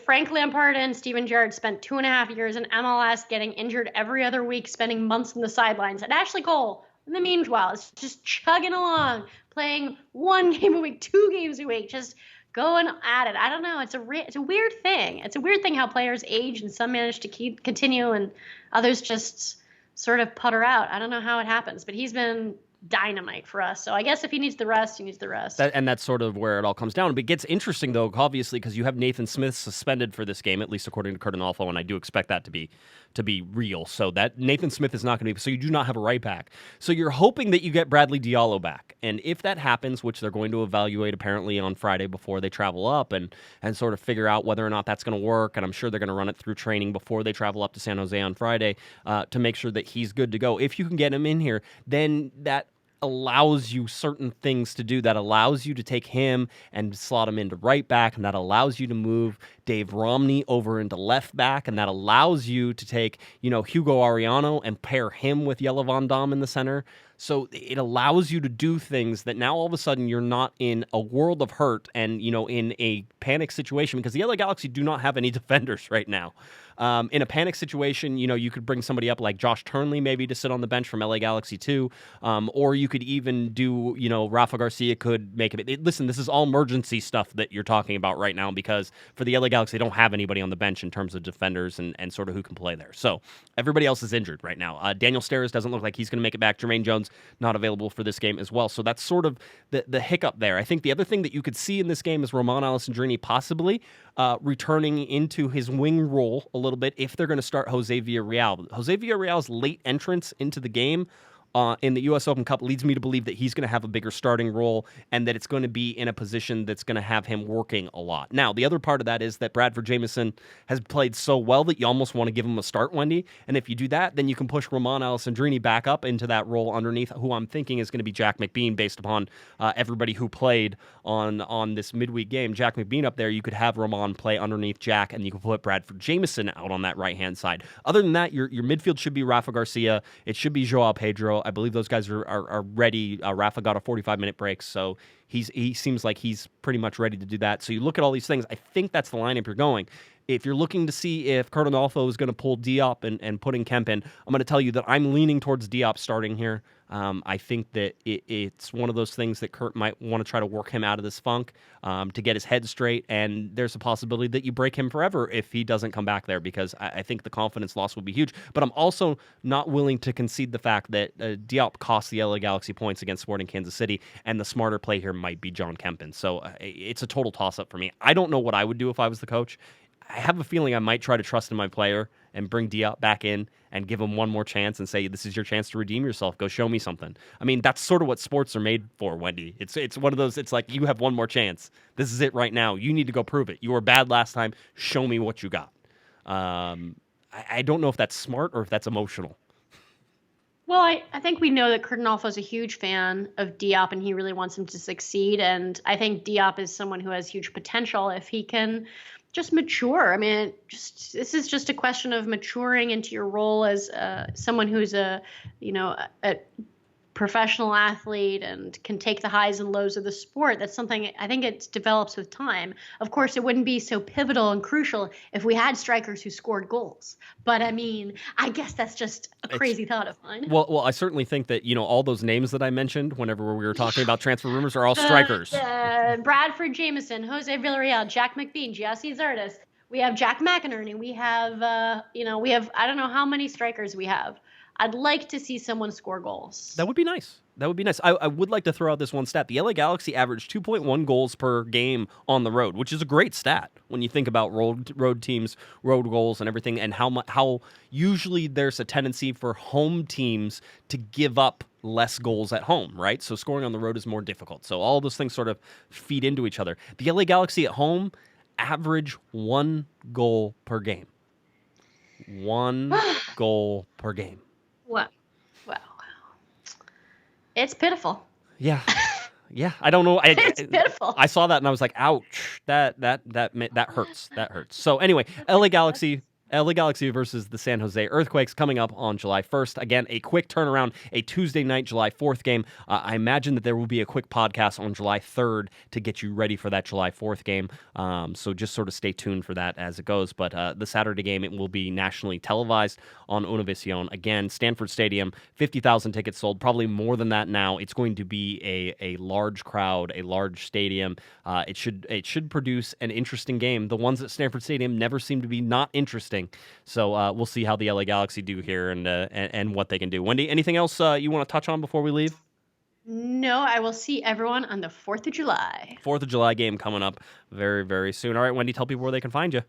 Frank Lampard and Steven Gerrard spent 2.5 years in MLS, getting injured every other week, spending months on the sidelines. And Ashley Cole, in the meanwhile, it's just chugging along, playing 1 game a week, 2 games a week, just going at it. I don't know. It's a weird thing. It's a weird thing how players age, and some manage to continue and others just sort of putter out. I don't know how it happens, but he's been dynamite for us. So I guess if he needs the rest, he needs the rest. And that's sort of where it all comes down. But it gets interesting, though, obviously, because you have Nathan Smith suspended for this game, at least according to Curtin Alpha, and I do expect that to be real. So that Nathan Smith is not going to be. So you do not have a right back. So you're hoping that you get Bradley Diallo back. And if that happens, which they're going to evaluate apparently on Friday before they travel up and sort of figure out whether or not that's going to work, and I'm sure they're going to run it through training before they travel up to San Jose on Friday to make sure that he's good to go. If you can get him in here, then that allows you certain things to do. That allows you to take him and slot him into right back, and that allows you to move Dave Romney over into left back, and that allows you to take, Hugo Ariano and pair him with Jelle Van Dam in the center. So it allows you to do things that now all of a sudden you're not in a world of hurt and, in a panic situation, because the LA Galaxy do not have any defenders right now. In a panic situation, you could bring somebody up like Josh Turnley maybe to sit on the bench from LA Galaxy 2, or you could even do, Rafa Garcia could make it. Listen, this is all emergency stuff that you're talking about right now, because for the LA Galaxy, they don't have anybody on the bench in terms of defenders and sort of who can play there. So everybody else is injured right now. Daniel Steres doesn't look like he's going to make it back. Jermaine Jones not available for this game as well. So that's sort of the hiccup there. I think the other thing that you could see in this game is Roman Alessandrini possibly returning into his wing role a little bit if they're going to start Jose Villarreal. Jose Villarreal's late entrance into the game in the U.S. Open Cup leads me to believe that he's going to have a bigger starting role and that it's going to be in a position that's going to have him working a lot. Now, the other part of that is that Bradford Jameson has played so well that you almost want to give him a start, Wendy. And if you do that, then you can push Roman Alessandrini back up into that role underneath, who I'm thinking is going to be Jack McBean based upon everybody who played on this midweek game. Jack McBean up there, you could have Roman play underneath Jack, and you can put Bradford Jameson out on that right-hand side. Other than that, your midfield should be Rafa Garcia. It should be Joao Pedro. I believe those guys are ready. Rafa got a 45-minute break, so he seems like he's pretty much ready to do that. So you look at all these things. I think that's the lineup you're going. If you're looking to see if Cardinalfo is going to pull Diop and putting Kemp in, I'm going to tell you that I'm leaning towards Diop starting here. I think that it's one of those things that Kurt might want to try to work him out of this funk to get his head straight, and there's a possibility that you break him forever if he doesn't come back there, because I think the confidence loss would be huge. But I'm also not willing to concede the fact that Diop cost the LA Galaxy points against Sporting Kansas City, and the smarter play here might be John Kempen. So it's a total toss-up for me. I don't know what I would do if I was the coach. I have a feeling I might try to trust in my player and bring Diop back in and give him one more chance and say, this is your chance to redeem yourself. Go show me something. I mean, that's sort of what sports are made for, Wendy. It's one of those, it's like, you have one more chance. This is it right now. You need to go prove it. You were bad last time. Show me what you got. I don't know if that's smart or if that's emotional. Well, I think we know that Cardinalfo is a huge fan of Diop, and he really wants him to succeed. And I think Diop is someone who has huge potential if he can just mature. I mean, this is just a question of maturing into your role as someone who's a professional athlete and can take the highs and lows of the sport. That's something I think it develops with time. Of course, it wouldn't be so pivotal and crucial if we had strikers who scored goals. But I mean, I guess that's just a crazy thought of mine. Well, I certainly think that, all those names that I mentioned whenever we were talking about transfer rumors are all strikers. Bradford Jameson, Jose Villarreal, Jack McBean, Giassi Zardes. We have Jack McInerney. We have, I don't know how many strikers we have. I'd like to see someone score goals. That would be nice. I would like to throw out this one stat. The LA Galaxy averaged 2.1 goals per game on the road, which is a great stat when you think about road teams, road goals, and everything, and how usually there's a tendency for home teams to give up less goals at home, right? So scoring on the road is more difficult. So all those things sort of feed into each other. The LA Galaxy at home average 1 goal per game. 1 goal per game. Wow. It's pitiful. Yeah. I don't know. It's pitiful. I saw that and I was like, ouch. That hurts. That hurts. So anyway, LA Galaxy versus the San Jose Earthquakes coming up on July 1st. Again, a quick turnaround, a Tuesday night, July 4th game. I imagine that there will be a quick podcast on July 3rd to get you ready for that July 4th game. So just sort of stay tuned for that as it goes. But the Saturday game, it will be nationally televised on Univision. Again, Stanford Stadium, 50,000 tickets sold, probably more than that now. It's going to be a large crowd, a large stadium. It should produce an interesting game. The ones at Stanford Stadium never seem to be not interesting. So we'll see how the LA Galaxy do here and what they can do. Wendy, anything else you want to touch on before we leave? No, I will see everyone on the 4th of July. 4th of July game coming up very, very soon. All right, Wendy, tell people where they can find you.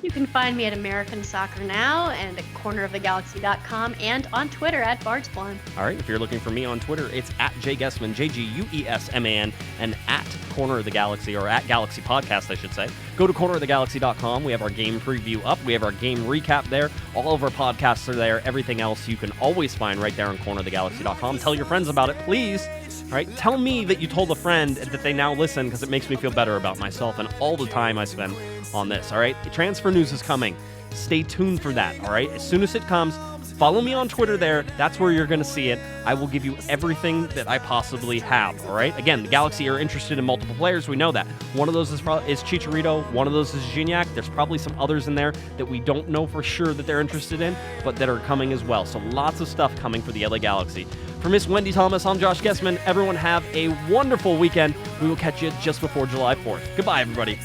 You can find me at American Soccer Now and at cornerofthegalaxy.com and on Twitter at BardsBlonde. All right, if you're looking for me on Twitter, it's at JGuessman, JGUESMAN, and at Corner of the Galaxy, or at Galaxy Podcast, I should say. Go to cornerofthegalaxy.com. We have our game preview up. We have our game recap there. All of our podcasts are there. Everything else you can always find right there on cornerofthegalaxy.com. Tell your friends about it, please. All right, tell me that you told a friend that they now listen, because it makes me feel better about myself and all the time I spend on this. All right, the transfer news is coming. Stay tuned for that. All right, as soon as it comes, follow me on Twitter there. That's where you're going to see it. I will give you everything that I possibly have. All right, again, the Galaxy are interested in multiple players. We know that. One of those is Chicharito. One of those is Jhinyak. There's probably some others in there that we don't know for sure that they're interested in, but that are coming as well. So lots of stuff coming for the LA Galaxy. For Miss Wendy Thomas, I'm Josh Guessman. Everyone have a wonderful weekend. We will catch you just before July 4th. Goodbye, everybody.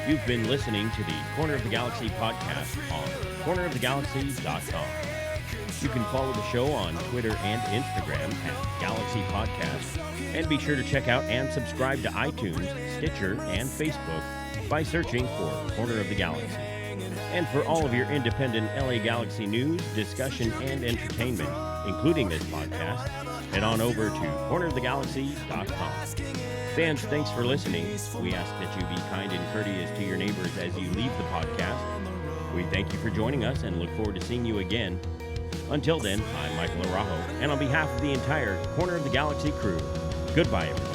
You've been listening to the Corner of the Galaxy podcast on cornerofthegalaxy.com. You can follow the show on Twitter and Instagram at Galaxy Podcast, and be sure to check out and subscribe to iTunes, Stitcher, and Facebook by searching for Corner of the Galaxy. And for all of your independent LA Galaxy news, discussion, and entertainment, including this podcast, head on over to cornerofthegalaxy.com. Fans, thanks for listening. We ask that you be kind and courteous to your neighbors as you leave the podcast. We thank you for joining us and look forward to seeing you again. Until then, I'm Michael Araujo, and on behalf of the entire Corner of the Galaxy crew, goodbye, everyone.